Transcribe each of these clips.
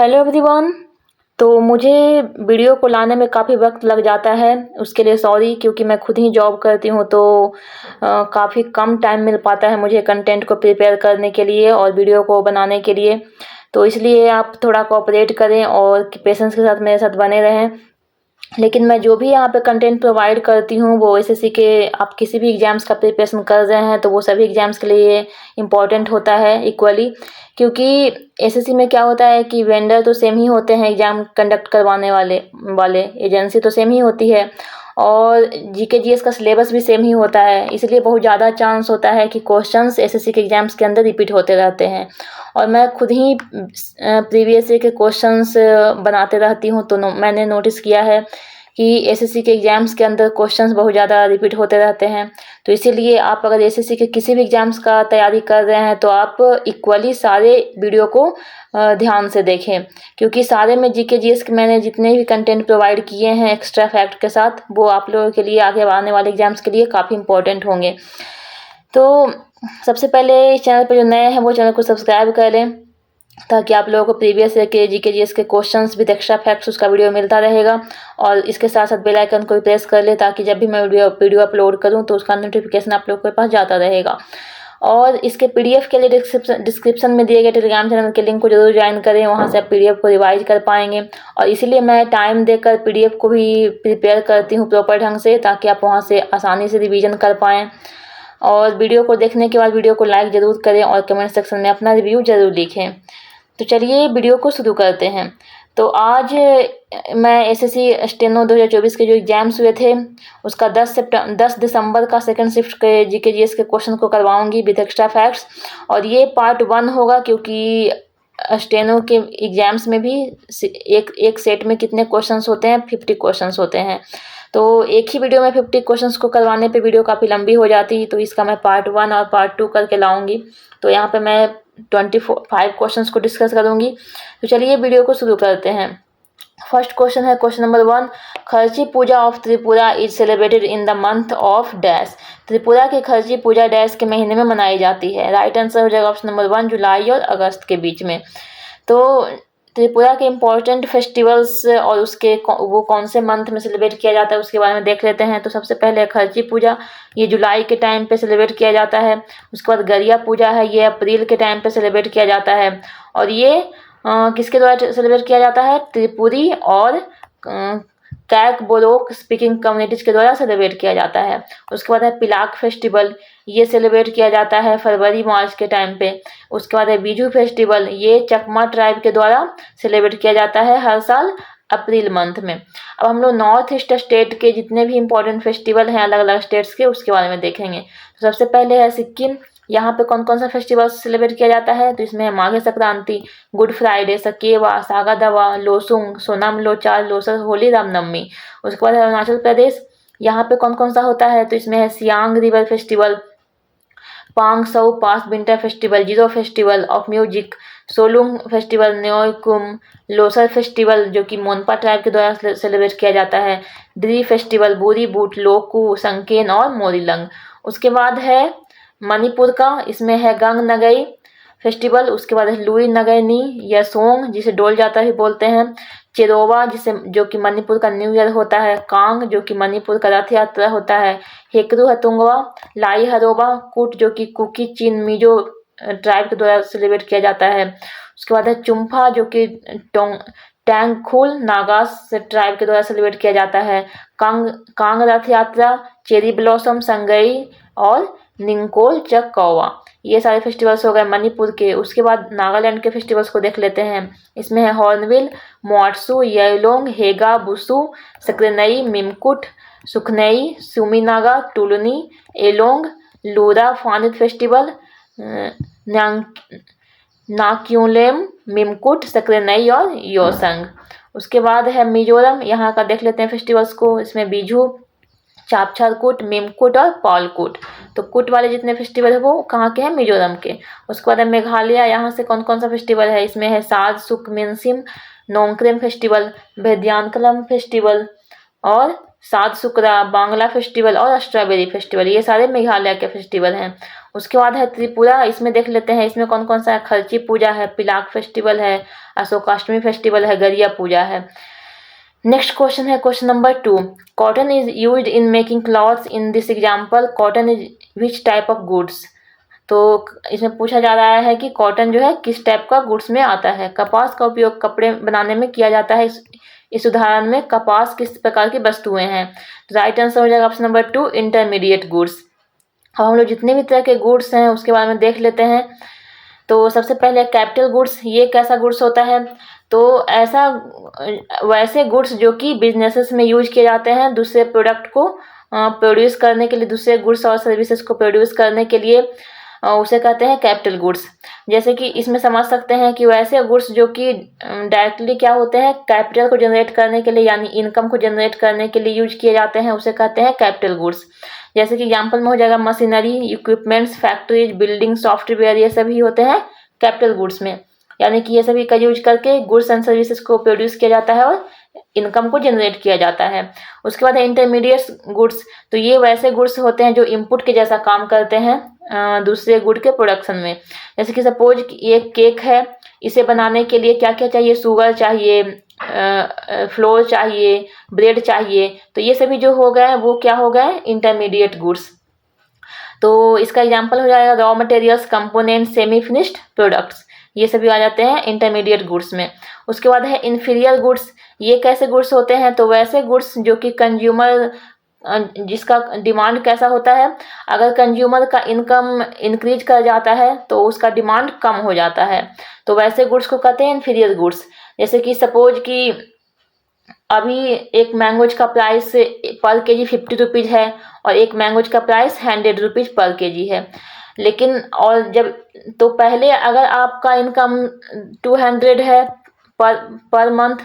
Hello everyone. तो मुझे video को लाने में काफ़ी वक्त लग जाता है, उसके लिए सॉरी, क्योंकि मैं खुद ही जॉब करती हूँ तो काफ़ी कम टाइम मिल पाता है मुझे कंटेंट को प्रिपेयर करने के लिए और वीडियो को बनाने के लिए। तो इसलिए आप थोड़ा कोऑपरेट करें और पेशेंस के साथ मेरे साथ बने रहें। लेकिन मैं जो भी यहाँ पे कंटेंट प्रोवाइड करती हूँ वो एसएससी के, आप किसी भी एग्ज़ाम्स का प्रिपरेशन कर रहे हैं तो वो सभी एग्ज़ाम्स के लिए इम्पॉर्टेंट होता है इक्वली। क्योंकि एसएससी में क्या होता है कि वेंडर तो सेम ही होते हैं, एग्ज़ाम कंडक्ट करवाने वाले एजेंसी तो सेम ही होती है और जीके जीएस का सिलेबस भी सेम ही होता है। इसलिए बहुत ज़्यादा चांस होता है कि क्वेश्चंस एसएससी के एग्ज़ाम्स के अंदर रिपीट होते रहते हैं और मैं खुद ही प्रीवियस ईयर के क्वेश्चंस बनाते रहती हूँ। तो मैंने नोटिस किया है कि एसएससी के एग्ज़ाम्स के अंदर क्वेश्चंस बहुत ज़्यादा रिपीट होते रहते हैं। तो इसीलिए आप अगर एसएससी के किसी भी एग्ज़ाम्स का तैयारी कर रहे हैं तो आप इक्वली सारे वीडियो को ध्यान से देखें, क्योंकि सारे में जीके जीएस के मैंने जितने भी कंटेंट प्रोवाइड किए हैं एक्स्ट्रा फैक्ट के साथ, वो आप लोगों के लिए आगे आने वाले एग्ज़ाम्स के लिए काफ़ी इंपॉर्टेंट होंगे। तो सबसे पहले इस चैनल पर जो नए हैं वो चैनल को सब्सक्राइब कर लें, ताकि आप लोगों को प्रीवियस ईयर के जीके जीएस के क्वेश्चंस विद एक्स्ट्रा फैक्ट्स उसका वीडियो मिलता रहेगा। और इसके साथ साथ बेल आइकन को भी प्रेस कर ले, ताकि जब भी मैं वीडियो अपलोड करूं तो उसका नोटिफिकेशन आप लोगों के पास जाता रहेगा। और इसके पीडीएफ के लिए डिस्क्रिप्शन में दिए गए टेलीग्राम चैनल के लिंक को जरूर ज्वाइन करें, वहाँ से आप पीडीएफ को रिवाइज कर पाएंगे। और इसीलिए मैं टाइम देकर पीडीएफ को भी प्रिपेयर करती हूँ प्रॉपर ढंग से, ताकि आप वहाँ से आसानी से रिविज़न कर पाएँ। और वीडियो को देखने के बाद वीडियो को लाइक ज़रूर करें और कमेंट सेक्शन में अपना रिव्यू ज़रूर लिखें। तो चलिए वीडियो को शुरू करते हैं। तो आज मैं एसएससी स्टेनो 2024 के जो एग्ज़ाम्स हुए थे उसका 10 दिसंबर का सेकंड शिफ्ट के जीके जीएस के क्वेश्चन को करवाऊंगी विद एक्स्ट्रा फैक्ट्स। और ये पार्ट 1 होगा, क्योंकि स्टेनो के एग्ज़ाम्स में भी एक सेट में कितने क्वेश्चंस होते हैं, 50 क्वेश्चंस होते हैं। तो एक ही वीडियो में 50 क्वेश्चंस को करवाने पे वीडियो काफ़ी लंबी हो जाती, तो इसका मैं पार्ट 1 और पार्ट 2 करके लाऊंगी। तो यहाँ पे मैं 25 क्वेश्चंस को डिस्कस करूंगी। तो चलिए वीडियो को शुरू करते हैं। फर्स्ट क्वेश्चन है question number 1, Kharchi Puja of Tripura is celebrated in the month of dash. Tripura की खर्ची पूजा डैश के महीने में मनाई जाती है। राइट आंसर हो जाएगा ऑप्शन नंबर 1, जुलाई और अगस्त के बीच में। तो त्रिपुरा के इम्पोर्टेंट फेस्टिवल्स और उसके वो कौन से मंथ में सेलिब्रेट किया जाता है उसके बारे में देख लेते हैं। तो सबसे पहले खर्ची पूजा, ये जुलाई के टाइम पे सेलिब्रेट किया जाता है। उसके बाद गरिया पूजा है, ये अप्रैल के टाइम पे सेलिब्रेट किया जाता है। और ये किसके द्वारा सेलिब्रेट किया जाता है? त्रिपुरी और कैक बोरोक स्पीकिंग कम्युनिटीज़ के द्वारा सेलिब्रेट किया जाता है। उसके बाद है पिलाक फेस्टिवल, ये सेलिब्रेट किया जाता है फरवरी मार्च के टाइम पे। उसके बाद है बीजू फेस्टिवल, ये चकमा ट्राइब के द्वारा सेलिब्रेट किया जाता है हर साल अप्रैल मंथ में। अब हम लोग नॉर्थ ईस्ट स्टेट के जितने भी इम्पोर्टेंट फेस्टिवल हैं अलग अलग स्टेट्स के, उसके बारे में देखेंगे। तो सबसे पहले है सिक्किम, यहाँ पे कौन कौन सा फेस्टिवल सेलिब्रेट किया जाता है? तो इसमें है माघे संक्रांति, गुड फ्राइडे, सकेवा, सागा दावा, लोसुंग, सोनम लोचार, लोसर, होली, रामनवमी। उसके बाद है अरुणाचल प्रदेश, यहाँ पे कौन कौन सा होता है? तो इसमें है Siang river festival, Pangsau pass winter festival, Ziro festival of music, Solung festival, Nyokum, Losar festival जो कि मोनपा ट्राइब के द्वारा सेलिब्रेट किया जाता है, ड्री फेस्टिवल, बोरी बूट, लोकू, संकेन और मोरीलंग। उसके बाद है मणिपुर का, इसमें है गंग नगई फेस्टिवल। उसके बाद है लुई नगैनी या सोंग, जिसे डोल जाता भी बोलते हैं, चेरोवा जिसे जो कि मणिपुर का न्यू ईयर होता है, कांग जो कि मणिपुर का रथ यात्रा होता है, हेकरू हतुंगवा, लाई हरोबा, कुट जो कि कुकी चीन मिजो ट्राइब के द्वारा सेलिब्रेट किया जाता है। उसके बाद है चुम्फा जो कि टैंगखुल नागास ट्राइब के द्वारा सेलिब्रेट किया जाता है, कांग रथ यात्रा, चेरी ब्लॉसम, संगई और निंकोल चक कौवा। ये सारे फेस्टिवल्स हो गए मणिपुर के। उसके बाद नागालैंड के फेस्टिवल्स को देख लेते हैं। इसमें है हॉर्नबिल, मोआट्सू, येलोंग, हेगा, बुसु, सक्रेनई, मिमकुट, सुखनई, सुमीनागा, टुलुनी, एलोंग, लूरा फानित फेस्टिवल, नाक्यूलेम, मिमकुट, सक्रेनई और योसंग। उसके बाद है मिजोरम, यहाँ का देख लेते हैं फेस्टिवल्स को। इसमें बीजू, चापछारकुट, मेमकुट और पालकुट। तो कुट वाले जितने फेस्टिवल है वो कहाँ के हैं? मिजोरम के। उसके बाद है मेघालय, यहाँ से कौन कौन सा फेस्टिवल है? इसमें है साज सुक मिनसिम, नोंगक्रेम फेस्टिवल, भेदियानकलम फेस्टिवल और सात सुकरा, बांग्ला फेस्टिवल और स्ट्रॉबेरी फेस्टिवल। ये सारे मेघालय के फेस्टिवल हैं। उसके बाद है त्रिपुरा, इसमें देख लेते हैं इसमें कौन कौन सा है। खर्ची पूजा है, पिलाक फेस्टिवल है, अशोकाष्टमी फेस्टिवल है, गरिया पूजा है। नेक्स्ट क्वेश्चन है question number 2। Cotton is used in making clothes in this example, cotton is which type of goods. तो इसमें पूछा जा रहा है कि कॉटन जो है किस टाइप का गुड्स में आता है। कपास का उपयोग कपड़े बनाने में किया जाता है। इस उदाहरण में कपास किस प्रकार की वस्तुएं हैं। तो राइट आंसर हो जाएगा ऑप्शन नंबर 2, इंटरमीडिएट गुड्स। अब हम लोग जितने भी तरह के गुड्स हैं उसके बारे में देख लेते हैं। तो सबसे पहले कैपिटल गुड्स, ये कैसा गुड्स होता है। तो ऐसा वैसे गुड्स जो कि बिजनेसेस में यूज किए जाते हैं दूसरे प्रोडक्ट को प्रोड्यूस करने के लिए, दूसरे गुड्स और सर्विसेज को प्रोड्यूस करने के लिए, उसे कहते हैं कैपिटल गुड्स। जैसे कि इसमें समझ सकते हैं कि वैसे गुड्स जो कि डायरेक्टली क्या होते हैं, कैपिटल को जनरेट करने के लिए यानी इनकम को जनरेट करने के लिए यूज किए जाते हैं, उसे कहते हैं कैपिटल गुड्स। जैसे कि एग्जाम्पल में हो जाएगा machinery, equipments, factories, building, software, ये सभी होते हैं कैपिटल गुड्स में। यानी कि ये सभी का यूज करके गुड्स एंड सर्विसेज को प्रोड्यूस किया जाता है और इनकम को जनरेट किया जाता है। उसके बाद है इंटरमीडिएट गुड्स। तो ये वैसे गुड्स होते हैं जो इनपुट के जैसा काम करते हैं दूसरे गुड के प्रोडक्शन में। जैसे कि सपोज ये केक है, इसे बनाने के लिए क्या क्या चाहिए, शुगर चाहिए, फ्लोर चाहिए, ब्रेड चाहिए। तो ये सभी जो हो गए वो क्या हो गए, इंटरमीडिएट गुड्स। तो इसका एग्जांपल हो जाएगा raw materials, component, semi finished products, ये सभी आ जाते हैं इंटरमीडिएट गुड्स में। उसके बाद है इन्फीरियर गुड्स। ये कैसे गुड्स होते हैं, तो वैसे गुड्स जो कि कंज्यूमर जिसका डिमांड कैसा होता है, अगर कंज्यूमर का इनकम इंक्रीज कर जाता है तो उसका डिमांड कम हो जाता है, तो वैसे गुड्स को कहते हैं इन्फीरियर गुड्स। जैसे कि सपोज कि अभी एक मैंगोज का प्राइस पर केजी 50 रुपीज़ है और एक मैंगोज का प्राइस 100 रुपीज़ पर केजी है। लेकिन और जब तो पहले अगर आपका इनकम 200 है पर मंथ,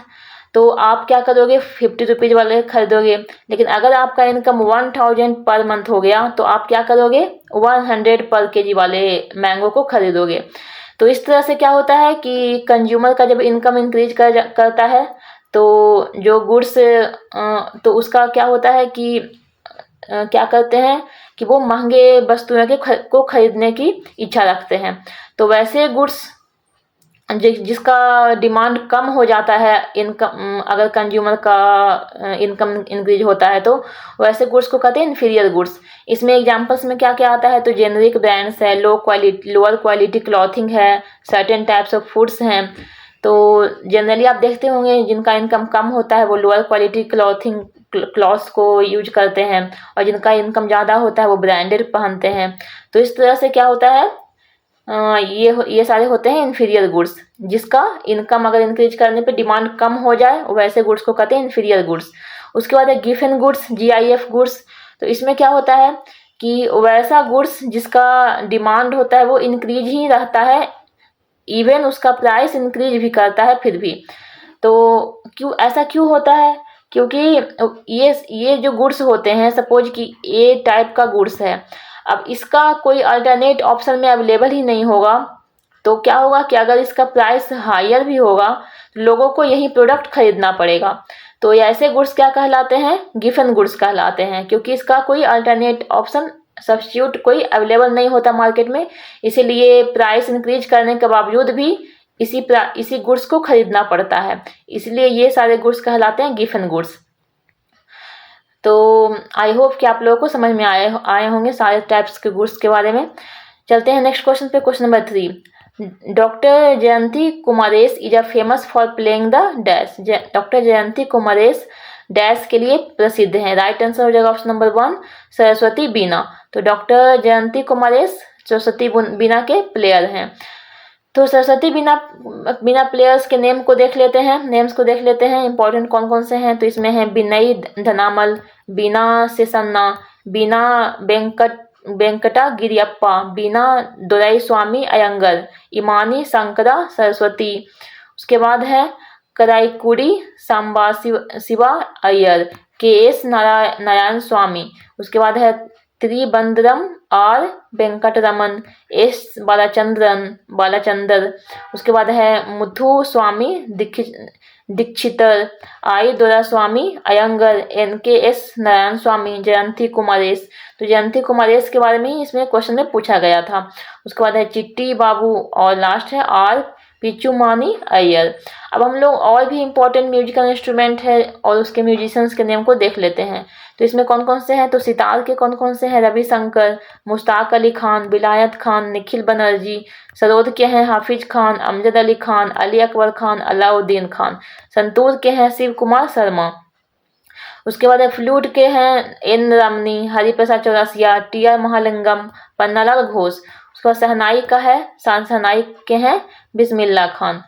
तो आप क्या करोगे, 50 रुपीज़ वाले खरीदोगे। लेकिन अगर आपका इनकम 1000 पर मंथ हो गया तो आप क्या करोगे, 100 पर केजी वाले मैंगो को खरीदोगे। तो इस तरह से क्या होता है कि कंज्यूमर का जब इनकम इंक्रीज करता है तो जो गुड्स तो उसका क्या होता है कि क्या करते हैं कि वो महंगे वस्तुओं को खरीदने की इच्छा रखते हैं। तो वैसे गुड्स जिसका डिमांड कम हो जाता है, इनकम अगर कंज्यूमर का इनकम इंक्रीज होता है तो वैसे गुड्स को कहते हैं इन्फीरियर गुड्स। इसमें एग्जांपल्स में क्या क्या आता है, तो जेनरिक ब्रांड्स है, लोअर क्वालिटी क्लॉथिंग है, सर्टेन टाइप्स ऑफ फूड्स हैं। तो जनरली आप देखते होंगे जिनका इनकम कम होता है वो लोअर क्वालिटी क्लॉथ्स को यूज करते हैं और जिनका इनकम ज़्यादा होता है वो ब्रांडेड पहनते हैं। तो इस तरह से क्या होता है, ये सारे होते हैं इन्फीरियर गुड्स। जिसका इनकम अगर इंक्रीज करने पे डिमांड कम हो जाए वैसे गुड्स को कहते हैं इन्फीरियर गुड्स। उसके बाद है गिफन गुड्स, GIF गुड्स। तो इसमें क्या होता है कि वैसा गुड्स जिसका डिमांड होता है वो इंक्रीज ही रहता है, इवन उसका प्राइस इंक्रीज भी करता है फिर भी। तो ऐसा क्यों होता है, क्योंकि ये जो गुड्स होते हैं, सपोज कि ए टाइप का गुड्स है, अब इसका कोई अल्टरनेट ऑप्शन में अवेलेबल ही नहीं होगा, तो क्या होगा कि अगर इसका प्राइस हायर भी होगा तो लोगों को यही प्रोडक्ट खरीदना पड़ेगा। तो ऐसे गुड्स क्या कहलाते हैं, गिफन गुड्स कहलाते हैं, क्योंकि इसका कोई अल्टरनेट ऑप्शन सब्स्टिट्यूट कोई अवेलेबल नहीं होता मार्केट में, इसीलिए प्राइस इंक्रीज करने के बावजूद भी इसी गुड्स को खरीदना पड़ता है, इसलिए ये सारे गुड्स कहलाते हैं गिफन गुड्स। तो आई होप कि आप लोगों को समझ में आए होंगे सारे टाइप्स के गुड्स के बारे में। चलते हैं नेक्स्ट क्वेश्चन पे, question number 3। Doctor Jayanti Kumaresh is a famous for playing the dash. Doctor Jayanti Kumaresh dash के लिए प्रसिद्ध हैं। राइट आंसर हो जाएगा ऑप्शन नंबर 1, सरस्वती बीना। तो डॉक्टर जयंती कुमारेश सरस्वती बीना के प्लेयर हैं। तो सरस्वती बीना प्लेयर्स के नेम्स को देख लेते हैं इंपॉर्टेंट कौन कौन से हैं। तो इसमें है बिनई धनामल, बीना सेसन्ना, बीना वेंकटा गिरियप्पा, बीना दोराई स्वामी अयंगर, इमानी शंकरा सरस्वती। उसके बाद है कराईकुड़ी सांबा शिवा अय्यर, KS नारायण स्वामी। उसके बाद है त्रिबंद्रम R वेंकटरमन, S बालाचंद्र। उसके बाद है मुथु स्वामी दीक्षितर, आई दोरास्वामी अयंगर, NKS नारायण स्वामी, जयंती कुमारेश। तो जयंती कुमारेश के बारे में ही इसमें क्वेश्चन में पूछा गया था। उसके बाद है चिट्टी बाबू और लास्ट है R पिचुमानी अय्यर। अब हम लोग और भी इम्पोर्टेंट म्यूजिकल इंस्ट्रूमेंट है और उसके म्यूजिशियंस के नेम को देख लेते हैं। तो इसमें कौन कौन से हैं, तो सितार के कौन कौन से हैं, रविशंकर, मुश्ताक अली खान, विलायत खान, निखिल बनर्जी। सरोद के हैं हाफिज खान, अमजद अली खान, अली अकबर खान, अलाउद्दीन खान। संतूर के हैं शिव कुमार शर्मा। उसके बाद फ्लूट के हैं N रमनी, हरिप्रसाद चौरसिया, TR महालिंगम, पन्नालाल घोष। उसके बाद शहनाई का है, शहनाई के हैं बिस्मिल्ला खान।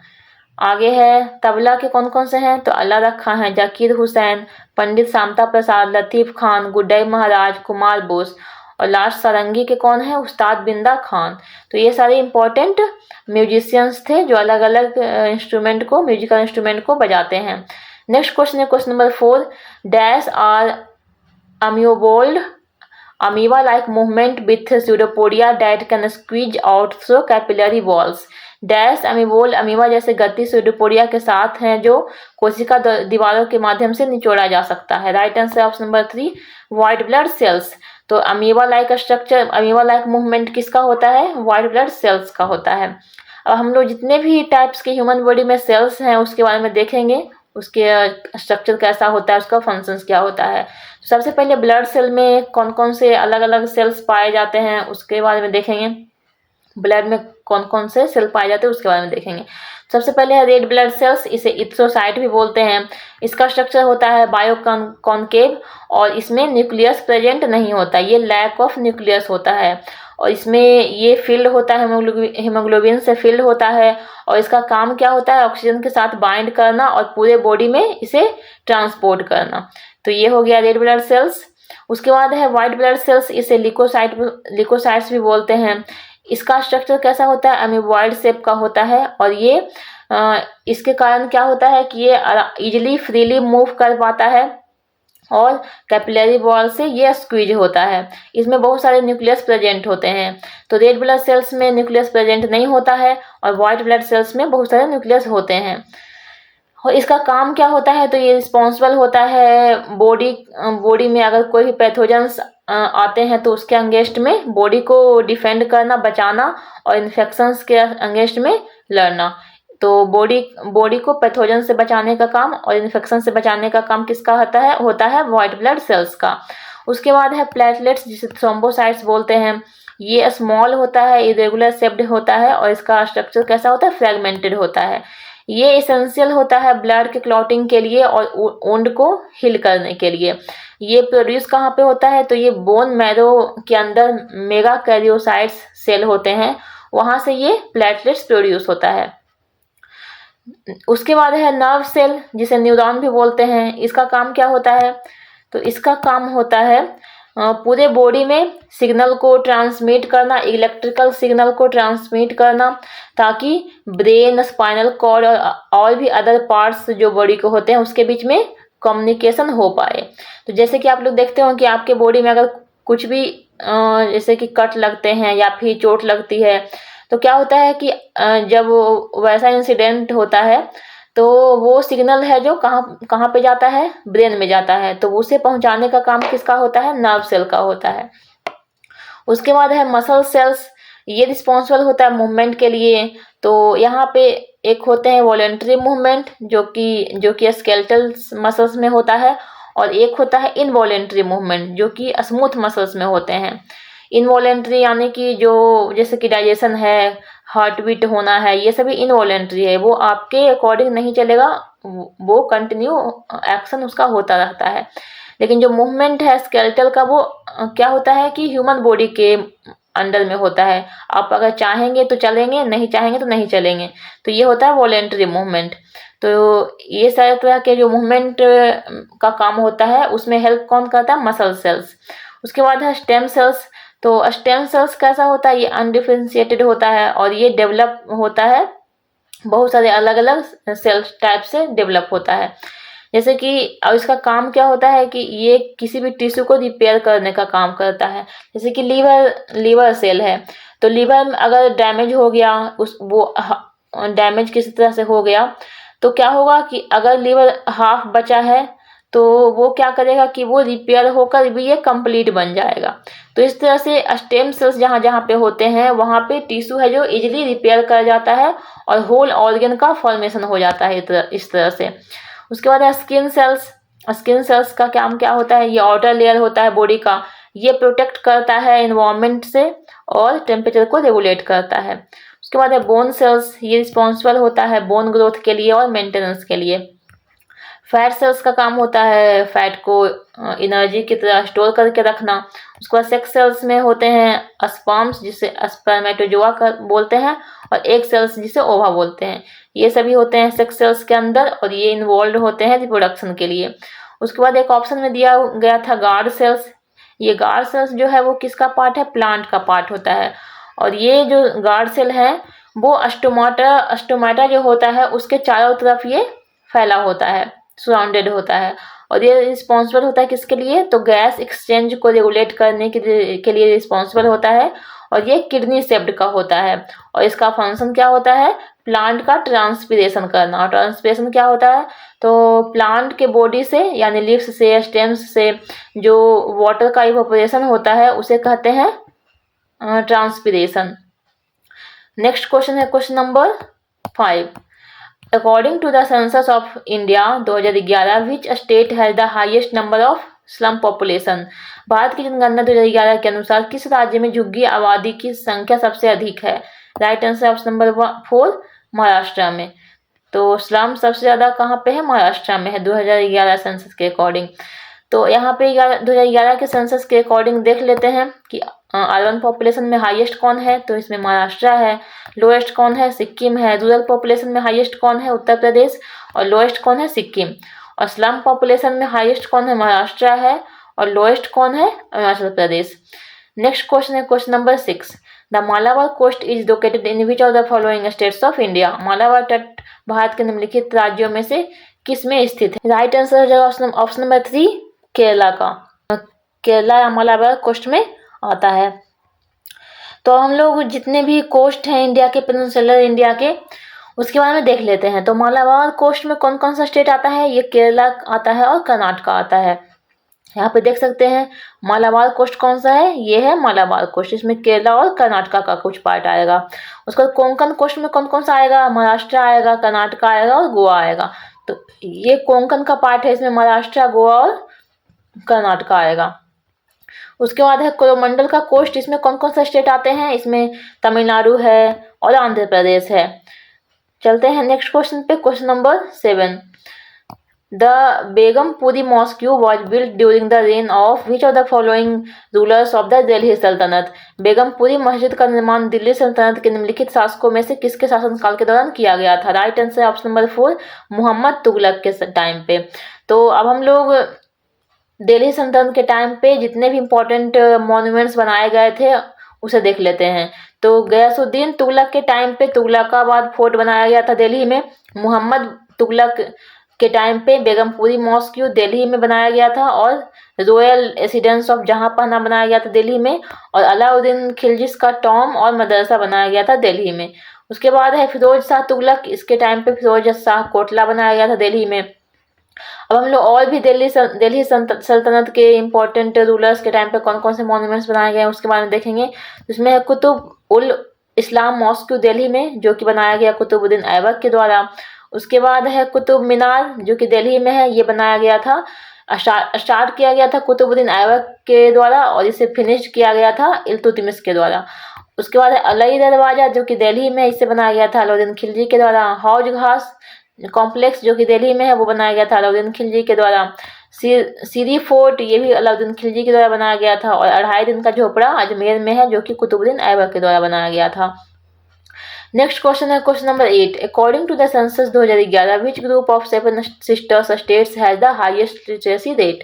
आगे है तबला के कौन कौन से हैं, तो अल्लाह रखा है, जाकिर हुसैन, पंडित शामता प्रसाद, लतीफ़ खान, गुड्डई महाराज, कुमार बोस। और लास्ट सारंगी के कौन है, उस्ताद बिंदा खान। तो ये सारे इम्पोर्टेंट म्यूजिशियंस थे जो अलग अलग इंस्ट्रूमेंट को, म्यूजिकल इंस्ट्रूमेंट को बजाते हैं। नेक्स्ट क्वेश्चन है question number 4, dash are amoeboid amoeba like movement with pseudopodia that can squeeze out through capillary walls। Dash amoeboid amoeba जैसे गति स्यूडोपोडिया के साथ हैं जो कोशिका दीवारों के माध्यम से निचोड़ा जा सकता है। Right answer option number 3 white blood cells. तो amoeba like structure, amoeba like movement किसका होता है, व्हाइट ब्लड सेल्स का होता है। अब हम लोग जितने भी टाइप्स के ह्यूमन बॉडी में सेल्स हैं उसके बारे में देखेंगे, उसके स्ट्रक्चर कैसा होता है, उसका फंक्शंस क्या होता है। सबसे पहले ब्लड सेल में कौन कौन से अलग अलग सेल्स पाए जाते हैं उसके बारे में देखेंगे। ब्लड में कौन कौन से सेल पाए जाते हैं उसके बारे में देखेंगे। सबसे पहले है रेड ब्लड सेल्स, इसे इथ्रोसाइट भी बोलते हैं। इसका स्ट्रक्चर होता है बायो कॉन्केव और इसमें न्यूक्लियस प्रेजेंट नहीं होता, ये लैक ऑफ न्यूक्लियस होता है। और इसमें ये फिल्ड होता है हीमोग्लोबिन से फिल्ड होता है। और इसका काम क्या होता है, ऑक्सीजन के साथ बाइंड करना और पूरे बॉडी में इसे ट्रांसपोर्ट करना। तो ये हो गया रेड ब्लड सेल्स। उसके बाद है व्हाइट ब्लड सेल्स, इसे लिकोसाइट्स भी बोलते हैं। इसका स्ट्रक्चर कैसा होता है, अमीबॉइड शेप का होता है। और ये इसके कारण क्या होता है कि ये इजिली फ्रीली मूव कर पाता है और कैपिलरी वॉल से ये स्क्वीज होता है। इसमें बहुत सारे न्यूक्लियस प्रेजेंट होते हैं। तो रेड ब्लड सेल्स में न्यूक्लियस प्रेजेंट नहीं होता है और व्हाइट ब्लड सेल्स में बहुत सारे न्यूक्लियस होते हैं। और इसका काम क्या होता है, तो ये रिस्पॉन्सिबल होता है बॉडी में अगर कोई भी पैथोजेंस आते हैं तो उसके अगेंस्ट में बॉडी को डिफेंड करना, बचाना और इन्फेक्शंस के अगेंस्ट में लड़ना। तो बॉडी को पैथोजन से बचाने का काम और इन्फेक्शन से बचाने का काम किसका होता है व्हाइट ब्लड सेल्स का। उसके बाद है प्लेटलेट्स, जिसे थ्रोम्बोसाइट्स बोलते हैं। ये स्मॉल होता है, इरेगुलर शेप्ड होता है और इसका स्ट्रक्चर कैसा होता है, फ्रेगमेंटेड होता है। ये एसेंशियल होता है ब्लड के क्लॉटिंग के लिए और वुंड को हील करने के लिए। ये प्रोड्यूस कहाँ पे होता है, तो ये बोन मैरो के अंदर मेगा कैरियोसाइट्स सेल होते हैं, वहाँ से ये प्लेटलेट्स प्रोड्यूस होता है। उसके बाद है नर्व सेल, जिसे न्यूरॉन भी बोलते हैं। इसका काम क्या होता है, तो इसका काम होता है पूरे बॉडी में सिग्नल को ट्रांसमिट करना, इलेक्ट्रिकल सिग्नल को ट्रांसमिट करना, ताकि ब्रेन, स्पाइनल कॉर्ड और भी अदर पार्ट्स जो बॉडी को होते हैं उसके बीच में कम्युनिकेशन हो पाए। तो जैसे कि आप लोग देखते हो कि आपके बॉडी में अगर कुछ भी जैसे कि कट लगते हैं या फिर चोट लगती है तो क्या होता है कि जब वैसा इंसिडेंट होता है तो वो सिग्नल है जो कहाँ पे जाता है, ब्रेन में जाता है। तो उसे पहुंचाने का काम किसका होता है, नर्व सेल का होता है। उसके बाद है मसल सेल्स, ये रिस्पॉन्सिबल होता है मूवमेंट के लिए। तो यहाँ पे एक होते हैं वॉलेंट्री मूवमेंट जो कि स्केलेटल मसल्स में होता है, और एक होता है इनवॉलेंट्री मूवमेंट जो कि स्मूथ मसल्स में होते हैं। इनवॉलेंट्री यानी कि जो जैसे कि डाइजेशन है, हार्ट बीट होना है, ये सभी इनवॉलेंट्री है, वो आपके अकॉर्डिंग नहीं चलेगा, वो कंटिन्यू एक्शन उसका होता रहता है। लेकिन जो मूवमेंट है स्केलेटल का वो क्या होता है कि ह्यूमन बॉडी के अंडर में होता है। आप अगर चाहेंगे तो चलेंगे, नहीं चाहेंगे तो नहीं चलेंगे। तो ये होता है वॉलेंट्री मूवमेंट। तो ये सारे तरह के जो मूवमेंट का काम होता है उसमें हेल्प कौन करता है, मसल सेल्स। उसके बाद है स्टेम सेल्स। तो स्टेम सेल्स कैसा होता है, ये अनडिफरेंशिएटेड होता है और ये डेवलप होता है बहुत सारे अलग अलग सेल टाइप से डेवलप होता है। जैसे कि अब इसका काम क्या होता है कि ये किसी भी टिश्यू को रिपेयर करने का काम करता है। जैसे कि लीवर सेल है, तो लीवर में अगर डैमेज हो गया, वो डैमेज किसी तरह से हो गया तो क्या होगा कि अगर लीवर हाफ बचा है तो वो क्या करेगा कि वो रिपेयर होकर भी ये कंप्लीट बन जाएगा। तो इस तरह से स्टेम सेल्स जहाँ जहाँ पे होते हैं वहाँ पे टिश्यू है जो इजीली रिपेयर कर जाता है और होल ऑर्गन का फॉर्मेशन हो जाता है इस तरह से। उसके बाद है स्किन सेल्स। स्किन सेल्स का काम क्या होता है, ये आउटर लेयर होता है बॉडी का, ये प्रोटेक्ट करता है इन्वायरमेंट से और टेम्परेचर को रेगुलेट करता है। उसके बाद है बोन सेल्स, ये रिस्पॉन्सिबल होता है बोन ग्रोथ के लिए और मेंटेनेंस के लिए। फैट सेल्स का काम होता है फैट को एनर्जी की तरह स्टोर करके रखना। उसके बाद सेक्स सेल्स में होते हैं स्पर्म्स जिसे स्पर्मेटोजोआ बोलते हैं और एग सेल्स जिसे ओवा बोलते हैं। ये सभी होते हैं सेक्स सेल्स के अंदर और ये इन्वॉल्व होते हैं रिप्रोडक्शन के लिए। उसके बाद एक ऑप्शन में दिया गया था गार्ड सेल्स। ये गार्ड सेल्स जो है वो किसका पार्ट है, प्लांट का पार्ट होता है। और ये जो गार्ड सेल है वो स्टोमाटा जो होता है उसके चारों तरफ ये फैला होता है, सराउंडेड होता है। और ये रिस्पॉन्सिबल होता है किसके लिए, तो गैस एक्सचेंज को रेगुलेट करने के लिए रिस्पॉन्सिबल होता है। और ये किडनी शेप्ड का होता है और इसका फंक्शन क्या होता है, प्लांट का ट्रांसपीरेशन करना। और ट्रांसपीरेशन क्या होता है, तो प्लांट के बॉडी से यानी लीव्स से स्टेम्स से जो वाटर का इवोपोरेशन होता है उसे कहते हैं ट्रांसपीरेशन। नेक्स्ट क्वेश्चन है question number 5। According to the census of India 2011, which state has the highest number of slum population? Bharat की जनगणना 2011 के अनुसार किस राज्य में झुग्गी आबादी की संख्या सबसे अधिक है? Right answer option number 4 Maharashtra में। तो स्लम सबसे ज़्यादा कहाँ पे है, महाराष्ट्र में है 2011 सेंसस के अकॉर्डिंग। तो यहाँ पे 2011 के सेंसस के अकॉर्डिंग देख लेते हैं कि अर्बन पॉपुलेशन में हाईएस्ट कौन है, तो इसमें महाराष्ट्र है। लोएस्ट कौन है, सिक्किम है। रूरल पॉपुलेशन में हाईएस्ट कौन है, उत्तर प्रदेश। और लोएस्ट कौन है, सिक्किम। और स्लम पॉपुलेशन में हाईएस्ट कौन है, महाराष्ट्र है। और लोएस्ट कौन है, अरुणाचल प्रदेश। नेक्स्ट क्वेश्चन है question number 6। The Malabar coast is located in which of the following states of India? Malabar तट भारत के निम्नलिखित राज्यों में से किस में स्थित है? राइट आंसर हो जाएगा ऑप्शन नंबर 3 केरला का। केरला या मालाबार कोस्ट में आता है। तो हम लोग जितने भी कोस्ट हैं इंडिया के, पेनिनसुलर इंडिया के, उसके बारे में देख लेते हैं। तो मालाबार कोस्ट में कौन कौन सा स्टेट आता है, ये केरला आता है और कर्नाटका आता है। यहाँ पे देख सकते हैं मालाबार कोस्ट कौन सा है, ये है मालाबार कोस्ट। इसमें केरला और कर्नाटका का कुछ पार्ट आएगा। उसके बाद कोंकण कोस्ट में कौन कौन सा आएगा, महाराष्ट्र आएगा, कर्नाटका आएगा और गोवा आएगा। तो ये कोंकण का पार्ट है, इसमें महाराष्ट्र, गोवा और कर्नाटका आएगा। उसके बाद है कोरोमंडल का कोस्ट, इसमें कौन कौन सा स्टेट आते हैं, इसमें तमिलनाडु है और आंध्र प्रदेश है। चलते हैं नेक्स्ट क्वेश्चन पे, question number 7। The Begampuri mosque was built during the reign of which of the following rulers of the Delhi Sultanate? Begampuri मस्जिद का निर्माण दिल्ली सल्तनत के निम्नलिखित शासकों में से किसके शासनकाल के दौरान किया गया था? Right answer option number 4 Mohammad Tughlaq के टाइम पे। तो अब हम लोग दिल्ली सल्तनत के टाइम पे जितने भी इम्पोर्टेंट मॉन्यूमेंट्स बनाए गए थे उसे देख लेते हैं। तो गयासुद्दीन तुगलक के टाइम पे तुगलकाबाद फोर्ट बनाया गया था दिल्ली में। मुहम्मद तुगलक के टाइम पे बेगमपुरी मॉस्क दिल्ली में बनाया गया था और रॉयल रेसिडेंस ऑफ जहांपनाह बनाया गया था दिल्ली में। और अलाउद्दीन खिलजी का टॉम और मदरसा बनाया गया था दिल्ली में। उसके बाद है फिरोज शाह तुगलक, इसके टाइम पे फिरोज शाह कोटला बनाया गया था दिल्ली में। अब हम लोग और भी दिल्ली सल्तनत के इम्पोर्टेंट रूलर्स के टाइम पे कौन कौन से मॉन्यूमेंट्स बनाए गए हैं उसके बारे में देखेंगे। इसमें है कुतुब उल इस्लाम मॉस्क दिल्ली में, जो कि बनाया गया कुतुबुद्दीन ऐबक के द्वारा। उसके बाद है कुतुब मीनार, जो कि दिल्ली में है, ये बनाया गया था, स्टार्ट किया गया था कुतुबुद्दीन ऐबक के द्वारा और इसे फिनिश किया गया था इल्तुतमिश के द्वारा। उसके बाद है अलई दरवाजा, जो कि दिल्ली में, इसे बनाया गया था अलाउद्दीन खिलजी के द्वारा। हौज घास कॉम्प्लेक्स, जो कि दिल्ली में है, वो बनाया गया था अलाउद्दीन खिलजी के द्वारा। सीरी फोर्ट, ये भी अलाउद्दीन खिलजी के द्वारा बनाया गया था। और 2.5 दिन का झोपड़ा अजमेर में है, जो कि कुतुबुद्दीन ऐबक के द्वारा बनाया गया था। नेक्स्ट क्वेश्चन है question number 8। According to the census 2011 which group of 7 sisters states has the highest literacy rate?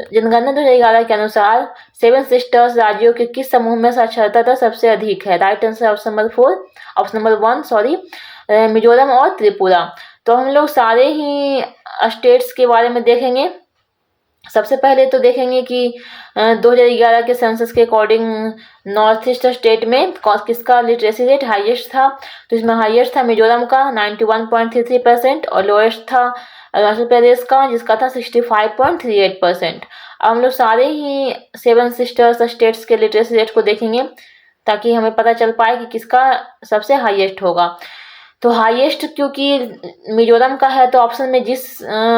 जनगणना 2011 के अनुसार 7 सिस्टर्स राज्यों के किस समूह में साक्षरता दर सबसे अधिक है? Right answer option number 1 Mizoram और त्रिपुरा। तो हम लोग सारे ही स्टेट्स के बारे में देखेंगे सबसे पहले तो देखेंगे कि 2011 के सेंसस के अकॉर्डिंग नॉर्थ ईस्ट स्टेट में किसका लिटरेसी रेट हाईएस्ट था। तो इसमें हाईएस्ट था मिजोरम का 91.33% और लोएस्ट था अरुणाचल प्रदेश का जिसका था 65.38%। अब हम लोग सारे ही 7 सिस्टर्स स्टेट्स के लिटरेसी रेट को देखेंगे ताकि हमें पता चल पाए कि किसका सबसे हाईएस्ट होगा। तो हाईएस्ट क्योंकि मिजोरम का है तो ऑप्शन में